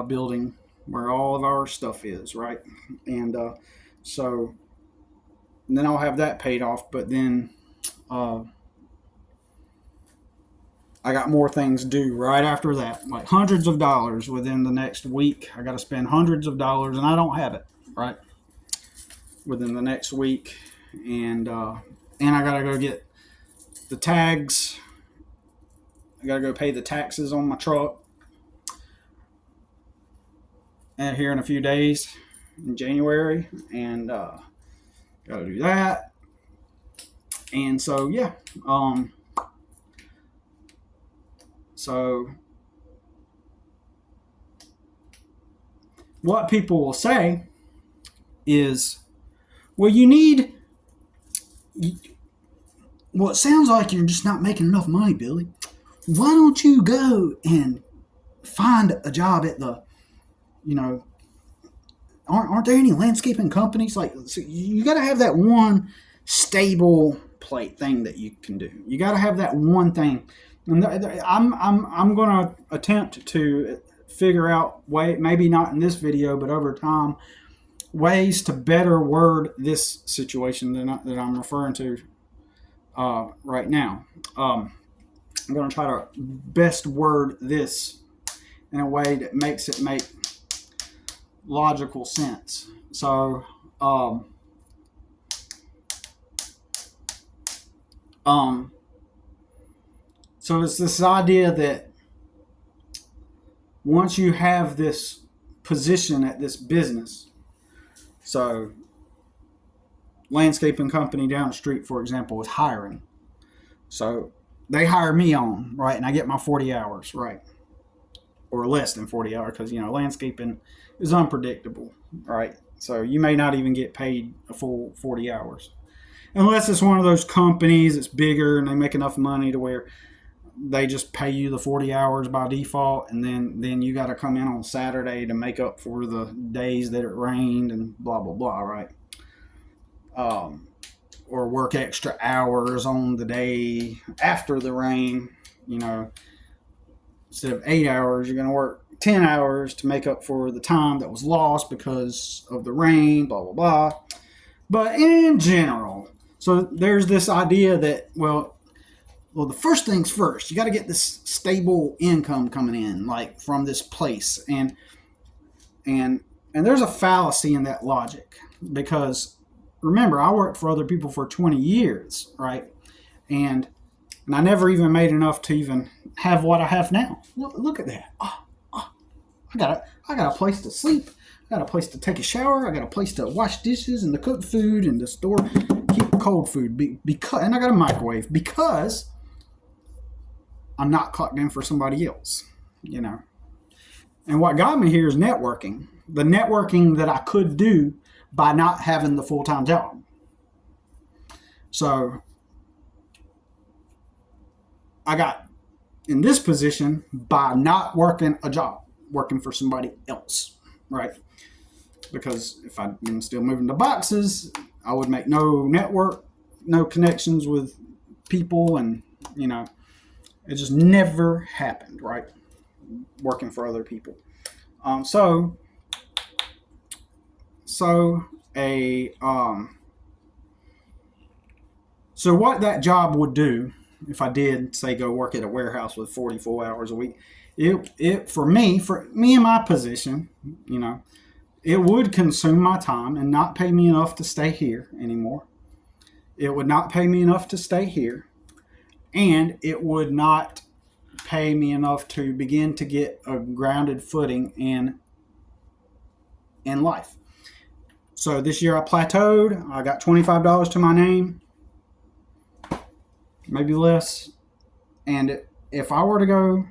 building where all of our stuff is, right? And so then I'll have that paid off. But then I got more things due right after that, like hundreds of dollars within the next week. I got to spend hundreds of dollars, and I don't have it, right? Within the next week. And I got to go get the tags. I got to go pay the taxes on my truck. And here in a few days, in January. And got to do that. And so, yeah. So what people will say is, well, it sounds like you're just not making enough money, Billy. Why don't you go and find a job at the, aren't there any landscaping companies? Like, so you got to have that one stable plate thing that you can do. You got to have that one thing. And I'm going to attempt to figure out maybe not in this video, but over time, ways to better word this situation that I'm referring to right now. I'm going to try to best word this in a way that makes it make logical sense. So, so it's this idea that once you have this position at this business, so landscaping company down the street, for example, is hiring. So they hire me on, right? And I get my 40 hours, right? Or less than 40 hours, because, landscaping is unpredictable, right? So you may not even get paid a full 40 hours. Unless it's one of those companies that's bigger and they make enough money to where they just pay you the 40 hours by default, and then you got to come in on Saturday to make up for the days that it rained and blah, blah, blah, right? Or work extra hours on the day after the rain, instead of 8 hours, you're going to work 10 hours to make up for the time that was lost because of the rain, blah, blah, blah. But in general, so there's this idea that, well, the first things first, you got to get this stable income coming in, like from this place. And there's a fallacy in that logic, because remember, I worked for other people for 20 years, right? And I never even made enough to even have what I have now. Look at that. I got a place to sleep. I got a place to take a shower. I got a place to wash dishes and to cook food and to store, keep cold food. Because, and I got a microwave because I'm not clocked in for somebody else, you know. And what got me here is networking. The networking that I could do by not having the full-time job. So I got in this position by not working a job, working for somebody else, right? Because if I'd been still moving the boxes, I would make no network, no connections with people, and, you know, it just never happened, right? Working for other people. So what that job would do, if I did say go work at a warehouse with 44 hours a week, it for me in my position, you know, it would consume my time and not pay me enough to stay here anymore. It would not pay me enough to stay here, and it would not pay me enough to begin to get a grounded footing in life. So this year I plateaued. I got $25 to my name, maybe less. And if I were to go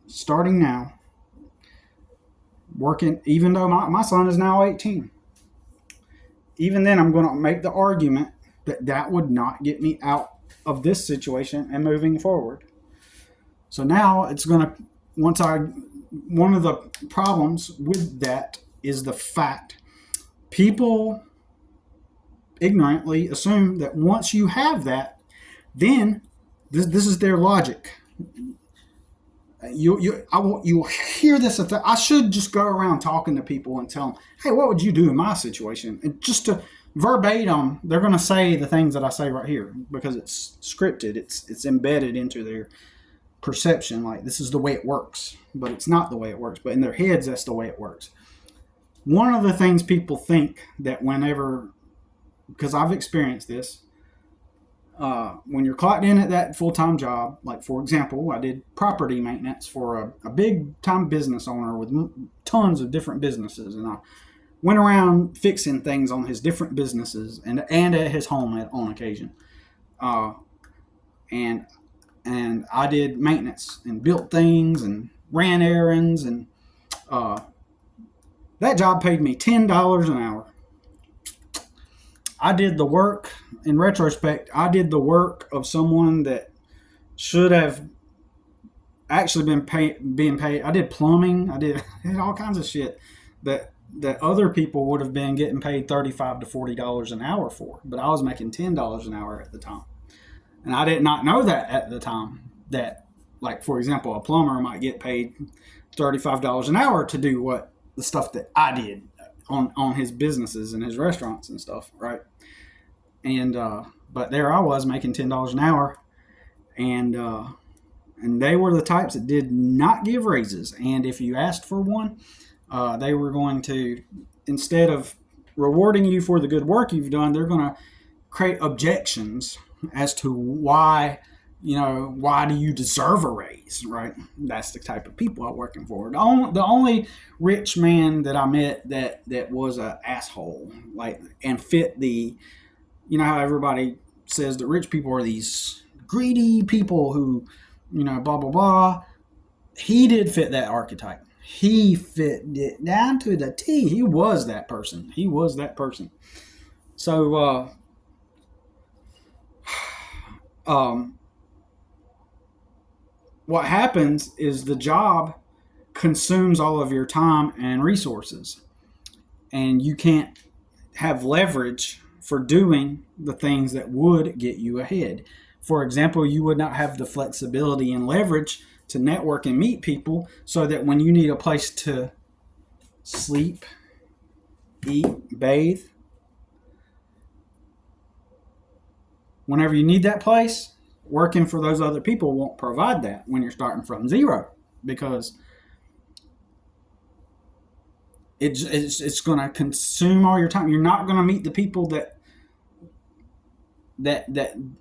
starting now, working, even though my son is now 18, even then I'm going to make the argument that would not get me out of this situation and moving forward. So now it's going to, one of the problems with that is the fact people ignorantly assume that once you have that, then this is their logic. You hear this. I should just go around talking to people and tell them, hey, what would you do in my situation? And just to verbatim, they're going to say the things that I say right here because it's scripted. It's embedded into their perception. Like, this is the way it works, but it's not the way it works. But in their heads, that's the way it works. One of the things people think that whenever, because I've experienced this, when you're clocked in at that full-time job, like for example, I did property maintenance for a big-time business owner with tons of different businesses, and I went around fixing things on his different businesses and at his home on occasion. And I did maintenance and built things and ran errands, and that job paid me $10 an hour. I did the work, in retrospect, I did the work of someone that should have actually being paid. I did plumbing. I did all kinds of shit that other people would have been getting paid $35 to $40 an hour for. But I was making $10 an hour at the time. And I did not know that at the time. That, like, for example, a plumber might get paid $35 an hour to do the stuff that I did on his businesses and his restaurants and stuff, right? And but there I was making $10 an hour, and they were the types that did not give raises. And if you asked for one, they were going to, instead of rewarding you for the good work you've done, they're going to create objections as to why do you deserve a raise, right? That's the type of people I'm working for. The only rich man that I met that was an asshole, like, and fit the, you know how everybody says that rich people are these greedy people who, blah, blah, blah. He did fit that archetype. He fit it down to the T. He was that person. So, what happens is the job consumes all of your time and resources, and you can't have leverage for doing the things that would get you ahead. For example, you would not have the flexibility and leverage to network and meet people so that when you need a place to sleep, eat, bathe, whenever you need that place, working for those other people won't provide that when you're starting from zero, because it's going to consume all your time. You're not going to meet the people that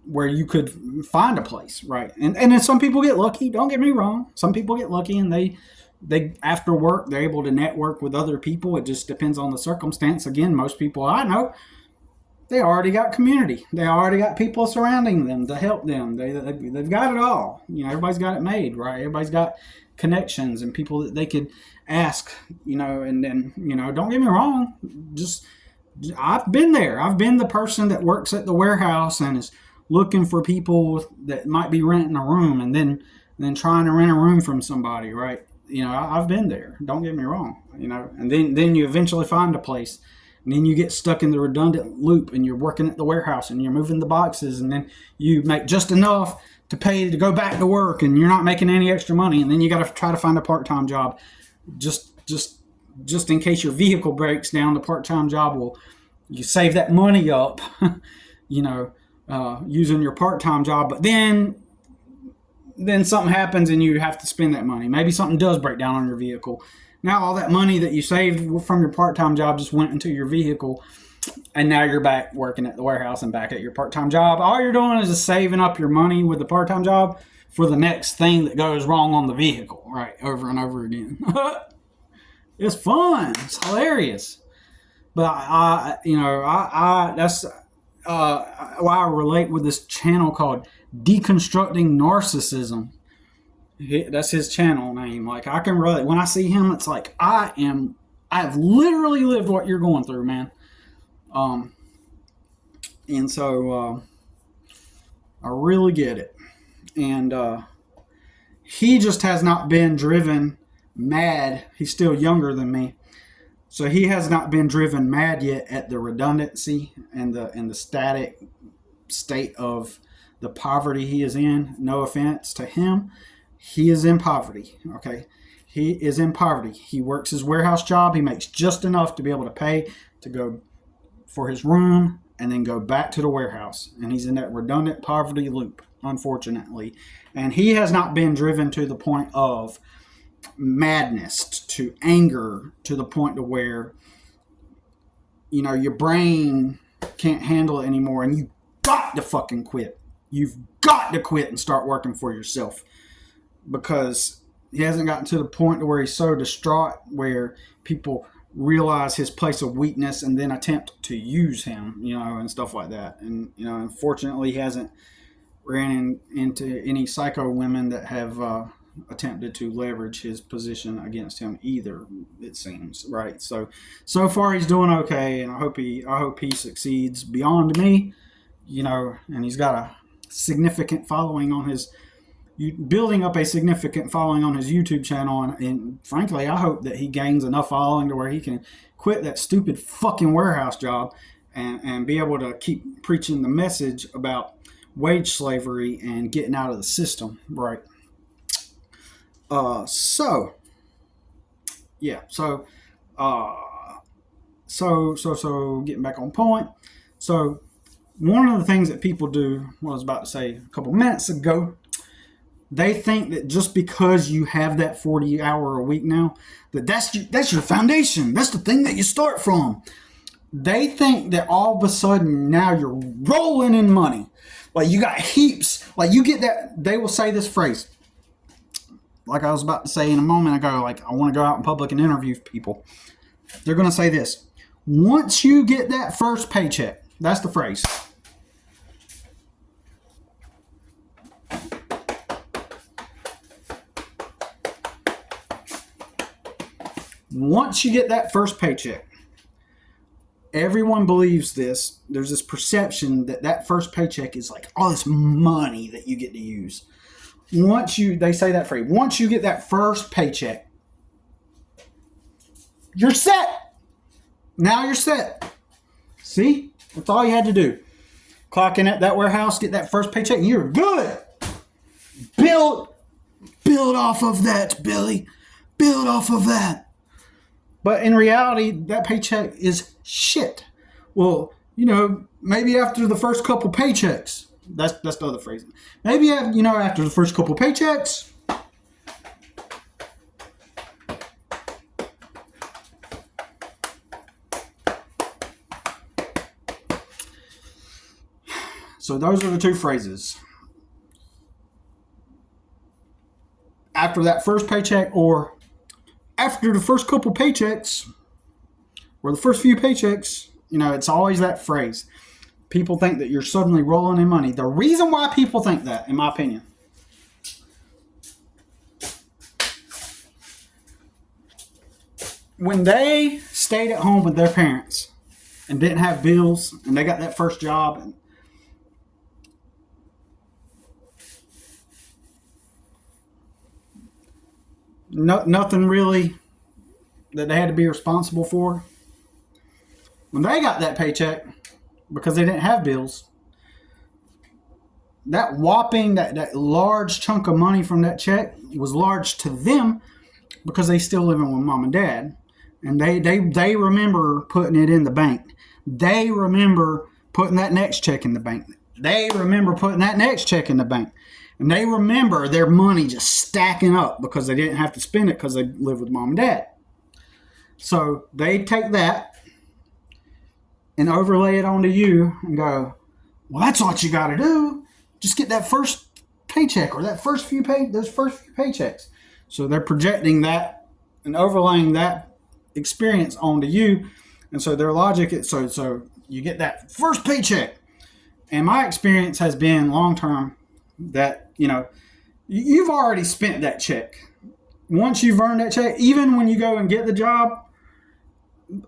where you could find a place, right? And then some people get lucky. Don't get me wrong. Some people get lucky and they after work, they're able to network with other people. It just depends on the circumstance. Again, most people I know, they already got community. They already got people surrounding them to help them. They've got it all. Everybody's got it made, right? Everybody's got connections and people that they could ask, and then, don't get me wrong. Just, I've been there. I've been the person that works at the warehouse and is looking for people that might be renting a room and then trying to rent a room from somebody, right? I've been there. Don't get me wrong, and then you eventually find a place. And then you get stuck in the redundant loop and you're working at the warehouse and you're moving the boxes and then you make just enough to pay to go back to work and you're not making any extra money. And then you got to try to find a part-time job just in case your vehicle breaks down. The part-time job you save that money up, using your part-time job. But then something happens and you have to spend that money. Maybe something does break down on your vehicle. Now all that money that you saved from your part-time job just went into your vehicle, and now you're back working at the warehouse and back at your part-time job. All you're doing is just saving up your money with the part-time job for the next thing that goes wrong on the vehicle, right? Over and over again. It's fun. It's hilarious. But that's why I relate with this channel called Deconstructing Narcissism. That's his channel name. Like, I can relate. When I see him, it's like I've literally lived what you're going through, man. And so I really get it. And he just has not been driven mad. He's still younger than me, so he has not been driven mad yet at the redundancy and the static state of the poverty he is in. No offense to him. He is in poverty, okay? He is in poverty. He works his warehouse job. He makes just enough to be able to pay to go for his room and then go back to the warehouse. And he's in that redundant poverty loop, unfortunately. And he has not been driven to the point of madness, to anger, to the point to where, your brain can't handle it anymore and you got to fucking quit. You've got to quit and start working for yourself. Because he hasn't gotten to the point where he's so distraught where people realize his place of weakness and then attempt to use him, and stuff like that. And, unfortunately, he hasn't ran into any psycho women that have attempted to leverage his position against him either, it seems, right? So far he's doing okay, and I hope he succeeds beyond me, and he's got a significant following on his building up a significant following on his YouTube channel, and frankly, I hope that he gains enough following to where he can quit that stupid fucking warehouse job and be able to keep preaching the message about wage slavery and getting out of the system, right? So getting back on point. So one of the things that people do, what I was about to say a couple minutes ago, they think that just because you have that 40-hour a week now, that's your foundation. That's the thing that you start from. They think that all of a sudden now you're rolling in money. Like you got heaps. Like you get that. They will say this phrase. Like I was about to say in a moment ago, like I want to go out in public and interview people. They're going to say this. Once you get that first paycheck, that's the phrase. Once you get that first paycheck, everyone believes this. There's this perception that first paycheck is like all this money that you get to use. They say that phrase, once you get that first paycheck, you're set. Now you're set. See? That's all you had to do. Clock in at that warehouse, get that first paycheck, and you're good. Build off of that, Billy. Build off of that. But in reality, that paycheck is shit. Well, maybe after the first couple paychecks, that's the other phrase. Maybe, after the first couple paychecks, so those are the two phrases. After that first paycheck or after the first couple paychecks, or the first few paychecks, it's always that phrase. People think that you're suddenly rolling in money. The reason why people think that, in my opinion, when they stayed at home with their parents and didn't have bills, and they got that first job, and nothing really that they had to be responsible for. When they got that paycheck, because they didn't have bills, that whopping, that large chunk of money from that check was large to them because they still living with mom and dad. And they remember putting it in the bank. They remember putting that next check in the bank. They remember putting that next check in the bank. And they remember their money just stacking up because they didn't have to spend it because they live with mom and dad. So they take that and overlay it onto you and go, well, that's what you got to do. Just get that first paycheck or those first few paychecks. So they're projecting that and overlaying that experience onto you. And so their logic is, so you get that first paycheck. And my experience has been long term that, you've already spent that check. Once you've earned that check, even when you go and get the job,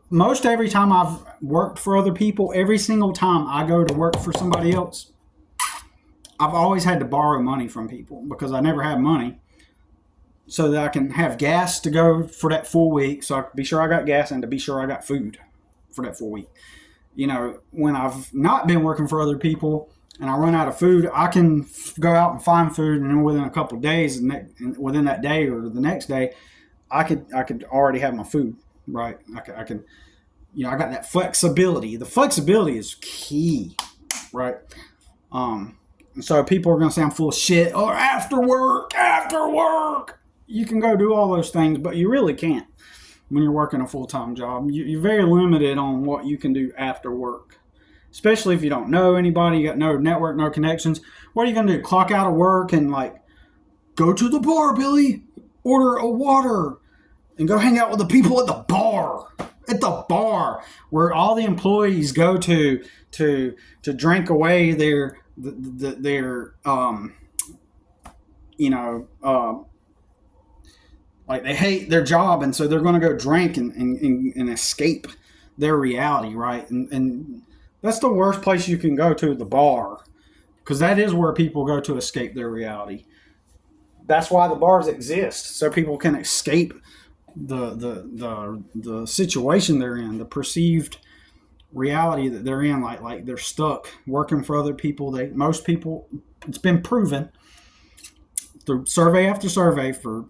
most every time I've worked for other people, every single time I go to work for somebody else, I've always had to borrow money from people because I never had money, so that I can have gas to go for that full week, so I can be sure I got gas and to be sure I got food for that full week. When I've not been working for other people and I run out of food, I can go out and find food, and then within a couple of days, and within that day or the next day, I could already have my food. Right, I can, I got that flexibility. The flexibility is key, right? And so people are gonna say I'm full of shit. Or after work, you can go do all those things, but you really can't when you're working a full-time job. You're very limited on what you can do after work, especially if you don't know anybody. You got no network, no connections. What are you gonna do? Clock out of work and go to the bar, Billy? Order a water. And go hang out with the people at the bar, where all the employees go to drink away their they hate their job, and so they're going to go drink and escape their reality, right? And that's the worst place you can go to, the bar, because that is where people go to escape their reality. That's why the bars exist, so people can escape the situation they're in, the perceived reality that they're in, like they're stuck working for other people. Most people, it's been proven through survey after survey for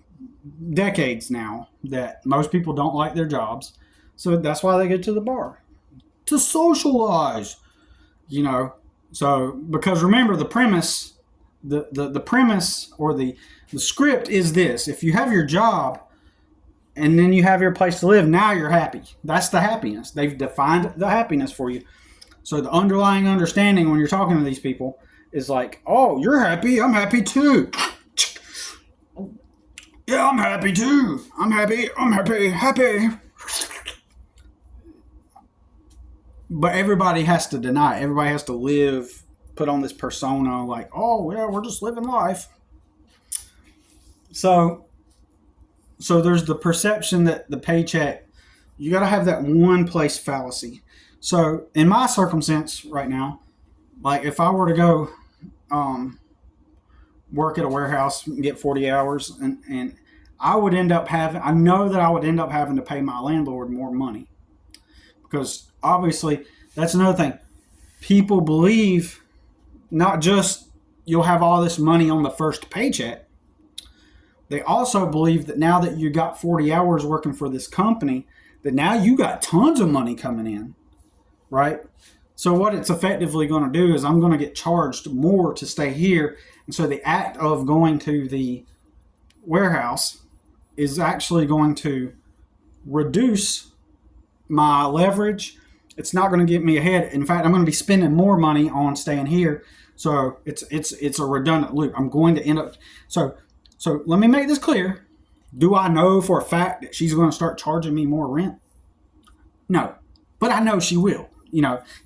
decades now that most people don't like their jobs, so that's why they get to the bar to socialize. So because remember, the premise, the premise or the script is this: if you have your job and then you have your place to live, now you're happy. That's the happiness. They've defined the happiness for you. So the underlying understanding when you're talking to these people is like, oh, you're happy, I'm happy too. Yeah, I'm happy too. I'm happy. But everybody has to deny it. Everybody has to live, put on this persona like, oh, yeah, we're just living life. So there's the perception that the paycheck, you got to have that one place fallacy. So in my circumstance right now, if I were to go work at a warehouse and get 40 hours, and I would end up I know that I would end up having to pay my landlord more money, because obviously that's another thing. People believe not just you'll have all this money on the first paycheck. They also believe that now that you got 40 hours working for this company, that now you got tons of money coming in, right? So what it's effectively going to do is I'm going to get charged more to stay here. And so the act of going to the warehouse is actually going to reduce my leverage. It's not going to get me ahead. In fact, I'm going to be spending more money on staying here. So it's a redundant loop. I'm going to end up... So let me make this clear. Do I know for a fact that she's going to start charging me more rent? No, but I know she will. You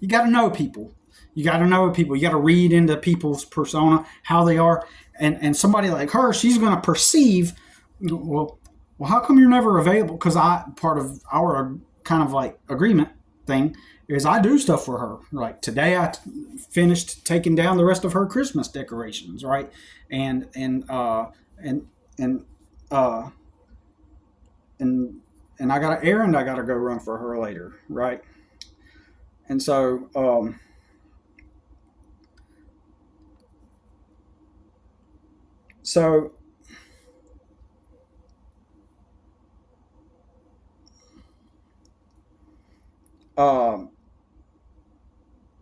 got to know people. You got to know people. You got to read into people's persona, how they are, and somebody like her, she's going to perceive. Well, how come you're never available? Because part of our kind of like agreement thing is I do stuff for her. Like today, finished taking down the rest of her Christmas decorations, right? And and uh and and uh and and I got an errand I got to go run for her later, right? And so um,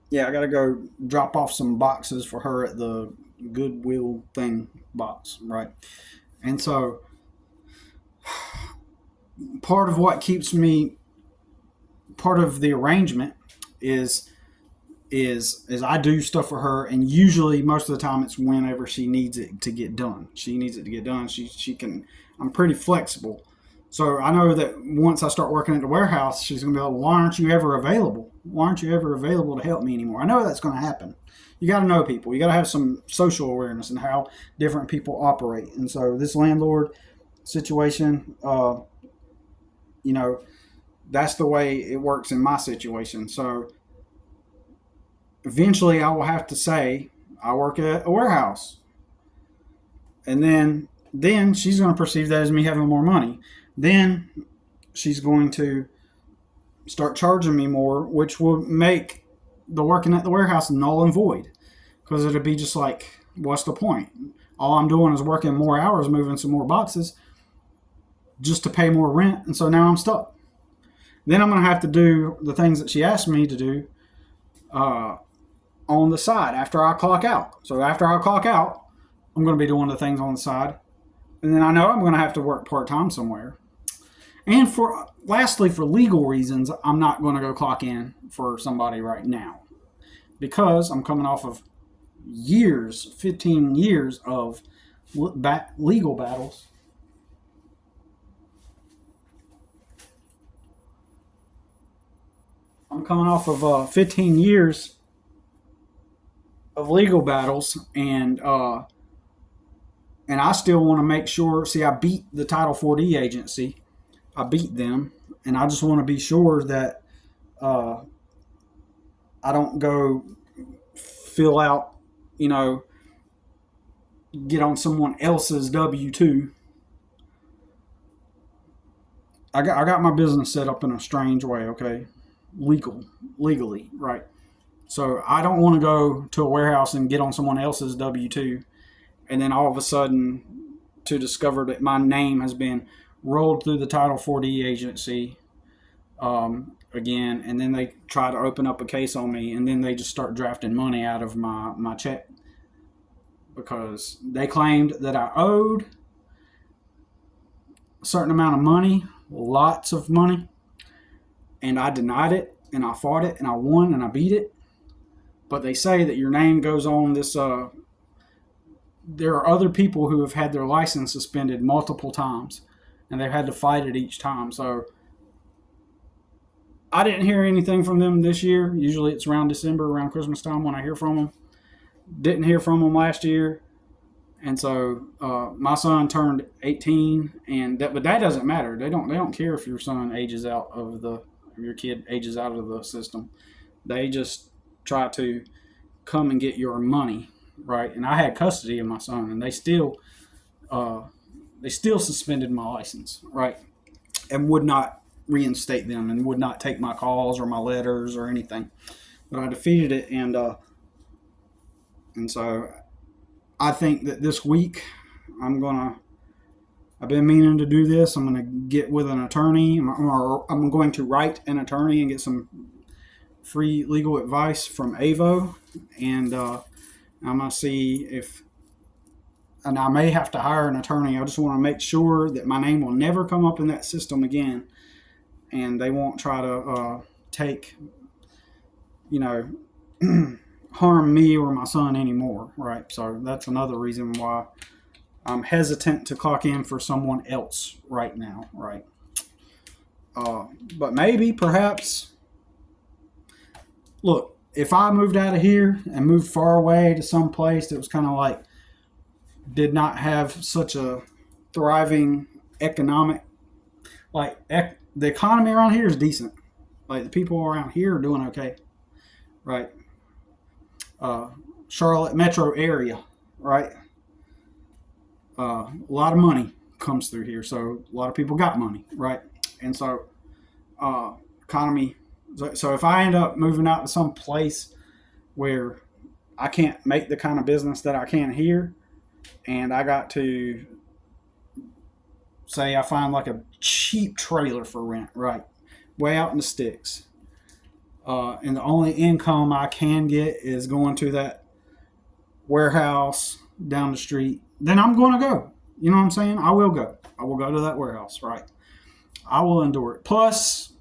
yeah, I got to go drop off some boxes for her at the Goodwill thing box, right? And so part of what keeps me part of the arrangement is is I do stuff for her, and usually most of the time it's whenever she needs it to get done. She needs it to get done. She can. I'm pretty flexible, so I know that once I start working at the warehouse, she's gonna be like, "Why aren't you ever available? Why aren't you ever available to help me anymore?" I know that's gonna happen. You got to know people. You got to have some social awareness and how different people operate. And so this landlord situation, you know, that's the way it works in my situation. So eventually I will have to say I work at a warehouse, and then she's going to perceive that as me having more money. Then she's going to start charging me more, which will make the working at the warehouse null and void, because it'll be just like, what's the point? All I'm doing is working more hours, moving some more boxes, just to pay more rent, and so now I'm stuck. Then I'm going to have to do the things that she asked me to do uh, on the side after I clock out. So after I clock out, I'm going to be doing the things on the side. And then I know I'm going to have to work part-time somewhere. And lastly, for legal reasons, I'm not going to go clock in for somebody right now, because I'm coming off of 15 years of legal battles. I'm coming off of 15 years of legal battles, and I still want to make sure. See, I beat the Title 4D agency. I beat them, and I just want to be sure that uh, I don't go fill out, get on someone else's W-2. I got my business set up in a strange way, okay? Legally, right? So I don't want to go to a warehouse and get on someone else's W-2, and then all of a sudden to discover that my name has been rolled through the Title 4D agency again, and then they try to open up a case on me, and then they just start drafting money out of my check, because they claimed that I owed a certain amount of money, lots of money, and I denied it, and I fought it, and I won, and I beat it. But they say that your name goes on this. There are other people who have had their license suspended multiple times, and they've had to fight it each time. So I didn't hear anything from them this year. Usually it's around December, around Christmas time when I hear from them. Didn't hear from them last year. And so my son turned 18, but that doesn't matter. They don't care if your son ages out of your kid ages out of the system. They just try to come and get your money, right? And I had custody of my son, and they still suspended my license, right, and would not reinstate them, and would not take my calls or my letters or anything. But I defeated it, and so I think that this week I've been meaning to do this. I'm gonna get with an attorney, or I'm going to write an attorney and get some free legal advice from AVO, and I'm gonna see and I may have to hire an attorney. I just want to make sure that my name will never come up in that system again, and they won't try to take, harm me or my son anymore, right? So that's another reason why I'm hesitant to clock in for someone else right now, right? But maybe, perhaps, look, if I moved out of here and moved far away to some place that was kind of like, did not have such a thriving economic, the economy around here is decent. Like the people around here are doing okay, right? Charlotte metro area, right? A lot of money comes through here, so a lot of people got money, right? And so, economy. So if I end up moving out to some place where I can't make the kind of business that I can here, and I got to say I find like a cheap trailer for rent, right, way out in the sticks, and the only income I can get is going to that warehouse down the street, then I'm going to go. You know what I'm saying? I will go. I will go to that warehouse, right? I will endure it. Plus,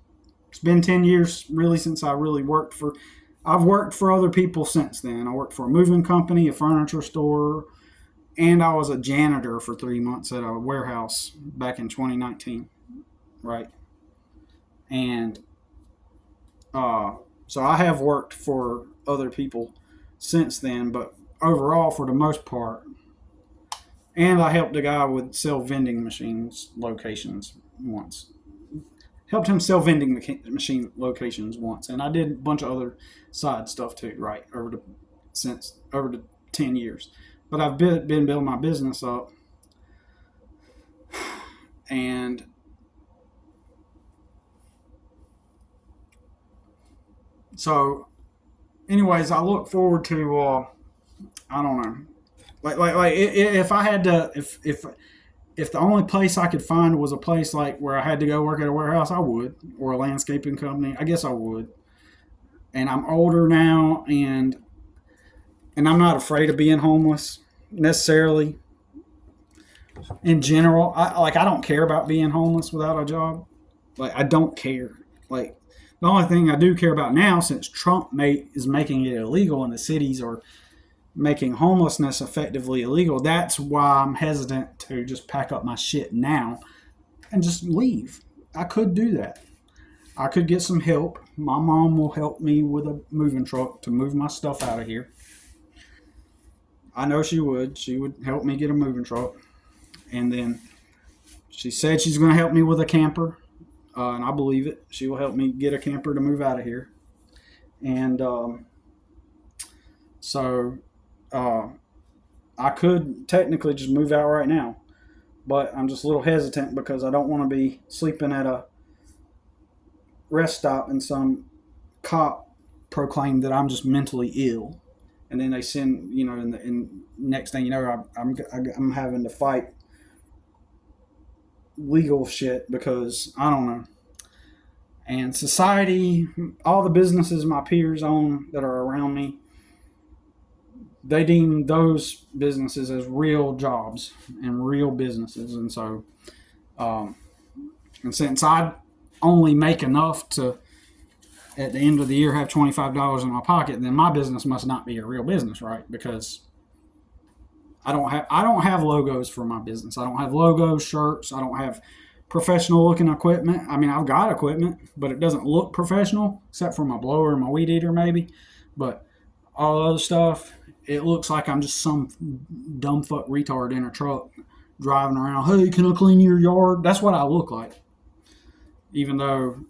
it's been 10 years really since I really worked for. I've worked for other people since then. I worked for a moving company, a furniture store, and I was a janitor for 3 months at a warehouse back in 2019, right? And so I have worked for other people since then, but overall, for the most part, and I helped a guy with sell vending machines locations once. Helped him sell vending machine locations once, and I did a bunch of other side stuff too, right? Over the 10 years, but I've been building my business up, and so, anyways, I look forward to. I don't know, like if I had to, if the only place I could find was a place like where I had to go work at a warehouse, I would, or a landscaping company. I guess I would. And I'm older now, and I'm not afraid of being homeless necessarily. In general, I don't care about being homeless without a job. Like I don't care. Like the only thing I do care about now, since Trump is making it illegal and the cities are making homelessness effectively illegal, that's why I'm hesitant to just pack up my shit now and just leave. I could do that. I could get some help. My mom will help me with a moving truck to move my stuff out of here. I know she would. She would help me get a moving truck. And then she said she's going to help me with a camper. And I believe it. She will help me get a camper to move out of here. And so I could technically just move out right now, but I'm just a little hesitant because I don't want to be sleeping at a rest stop and some cop proclaim that I'm just mentally ill, and then they send, and next thing you know, I'm having to fight legal shit because I don't know. And society, all the businesses my peers own that are around me, they deem those businesses as real jobs and real businesses. And so, and since I only make enough to, at the end of the year, have $25 in my pocket, then my business must not be a real business, right? Because I don't have logos for my business. I don't have logos, shirts. I don't have professional looking equipment. I mean, I've got equipment, but it doesn't look professional, except for my blower and my weed eater maybe. But all the other stuff, it looks like I'm just some dumb fuck retard in a truck driving around. Hey, can I clean your yard? That's what I look like. Even though,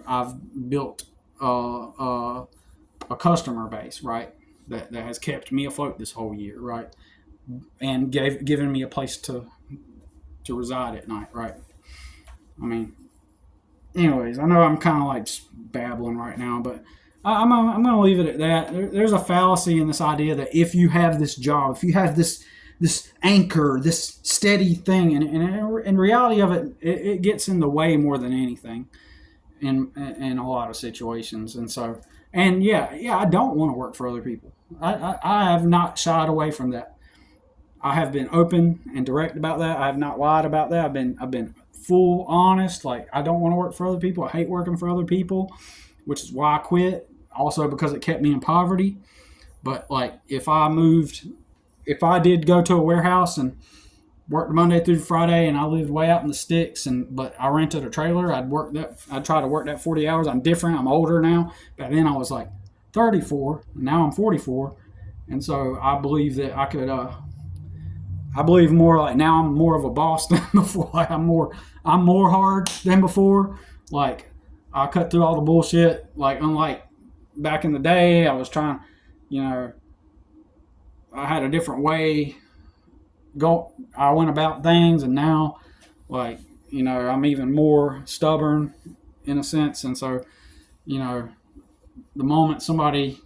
I've built a customer base, right? That has kept me afloat this whole year, right? And given me a place to reside at night, right? I mean, anyways, I know I'm kind of like babbling right now, but I'm going to leave it at that. There's a fallacy in this idea that if you have this job, if you have this anchor, this steady thing, and in reality of it, it gets in the way more than anything in a lot of situations. And so, and I don't want to work for other people. I have not shied away from that. I have been open and direct about that. I have not lied about that. I've been full honest. Like, I don't want to work for other people. I hate working for other people, which is why I quit. Also because it kept me in poverty. But like, if I did go to a warehouse and worked Monday through Friday, and I lived way out in the sticks. But I rented a trailer. I'd try to work that 40 hours. I'm different. I'm older now. Back then I was like 34. And now I'm 44, and so I believe that I could. I believe more like now I'm more of a boss than before. Like I'm more hard than before. Like I cut through all the bullshit. Like unlike back in the day, I was trying. I had a different way I went about things, and now, like, I'm even more stubborn in a sense. And so, the moment somebody,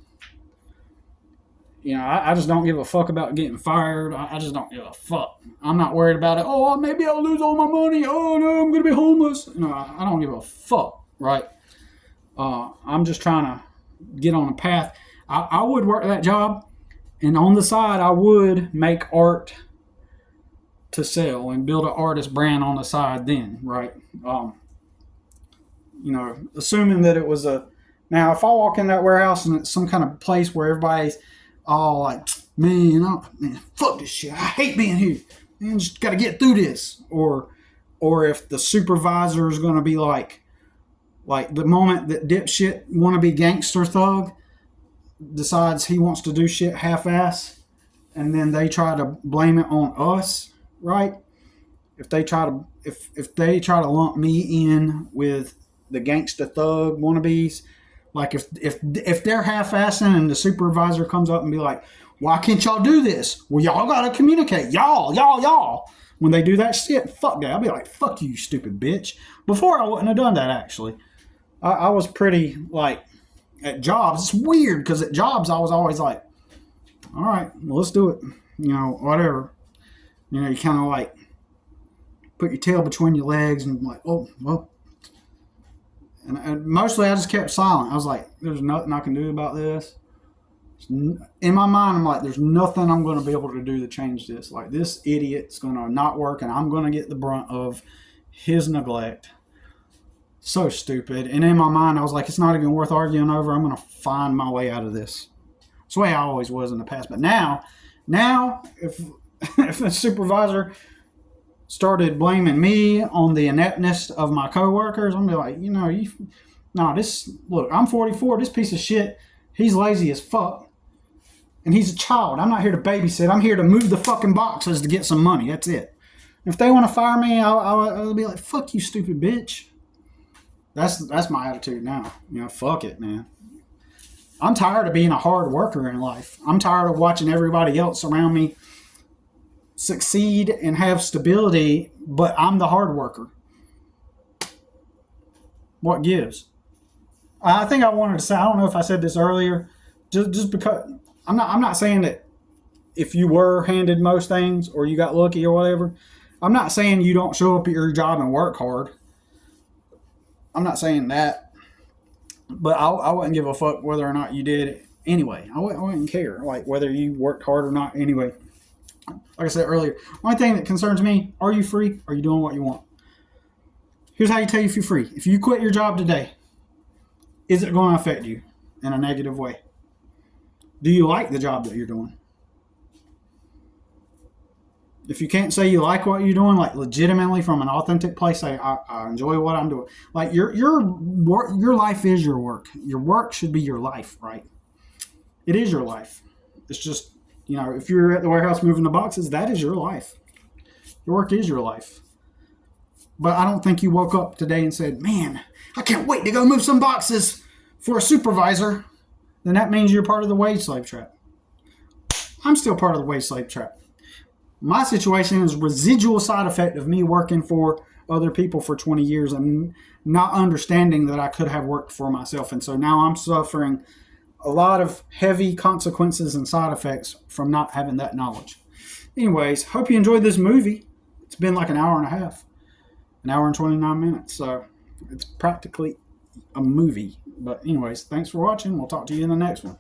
I just don't give a fuck about getting fired. I just don't give a fuck. I'm not worried about it. Oh, maybe I'll lose all my money. Oh no, I'm gonna be homeless. I don't give a fuck, right? I'm just trying to get on a path. I would work that job, and on the side I would make art to sell and build an artist brand on the side then, right? Assuming that it was now if I walk in that warehouse and it's some kind of place where everybody's all like, man, fuck this shit, I hate being here, man, just gotta get through this. Or if the supervisor is gonna be like the moment that dipshit wannabe gangster thug decides he wants to do shit half-ass, and then they try to blame it on us, right? If they try to lump me in with the gangster thug wannabes, like if they're half-assing and the supervisor comes up and be like, why can't y'all do this? Well, y'all gotta communicate. Y'all. When they do that shit, fuck that. I'll be like, fuck you, stupid bitch. Before I wouldn't have done that, actually. I was pretty, like, at jobs. It's weird, because at jobs I was always like, all right, well, let's do it. Whatever. You kind of like put your tail between your legs and like, oh, well. And mostly I just kept silent. I was like, there's nothing I can do about this. In my mind, I'm like, there's nothing I'm going to be able to do to change this. Like, this idiot's going to not work, and I'm going to get the brunt of his neglect. So stupid. And in my mind, I was like, it's not even worth arguing over. I'm going to find my way out of this. It's the way I always was in the past. But now, if the supervisor started blaming me on the ineptness of my coworkers, I'm gonna be like, look, I'm 44. This piece of shit, he's lazy as fuck, and he's a child. I'm not here to babysit. I'm here to move the fucking boxes to get some money. That's it. If they want to fire me, I'll be like, fuck you, stupid bitch. That's my attitude now. Fuck it, man. I'm tired of being a hard worker in life. I'm tired of watching everybody else around me succeed and have stability, but I'm the hard worker. What gives? I think I wanted to say, I don't know if I said this earlier, just because I'm not saying that if you were handed most things or you got lucky or whatever, I'm not saying you don't show up at your job and work hard. I'm not saying that, but I wouldn't give a fuck whether or not you did it anyway. I wouldn't care, like, whether you worked hard or not anyway. Like I said earlier, one thing that concerns me, are you free? Are you doing what you want? Here's how you tell if you're free. If you quit your job today, is it going to affect you in a negative way? Do you like the job that you're doing? If you can't say you like what you're doing, like legitimately from an authentic place, say, I enjoy what I'm doing. Like your life is your work. Your work should be your life, right? It is your life. It's just, if you're at the warehouse moving the boxes, that is your life. Your work is your life. But I don't think you woke up today and said, man, I can't wait to go move some boxes for a supervisor. Then that means you're part of the wage slave trap. I'm still part of the wage slave trap. My situation is residual side effect of me working for other people for 20 years and not understanding that I could have worked for myself. And so now I'm suffering a lot of heavy consequences and side effects from not having that knowledge. Anyways, hope you enjoyed this movie. It's been like an hour and a half, an hour and 29 minutes. So it's practically a movie. But anyways, thanks for watching. We'll talk to you in the next one.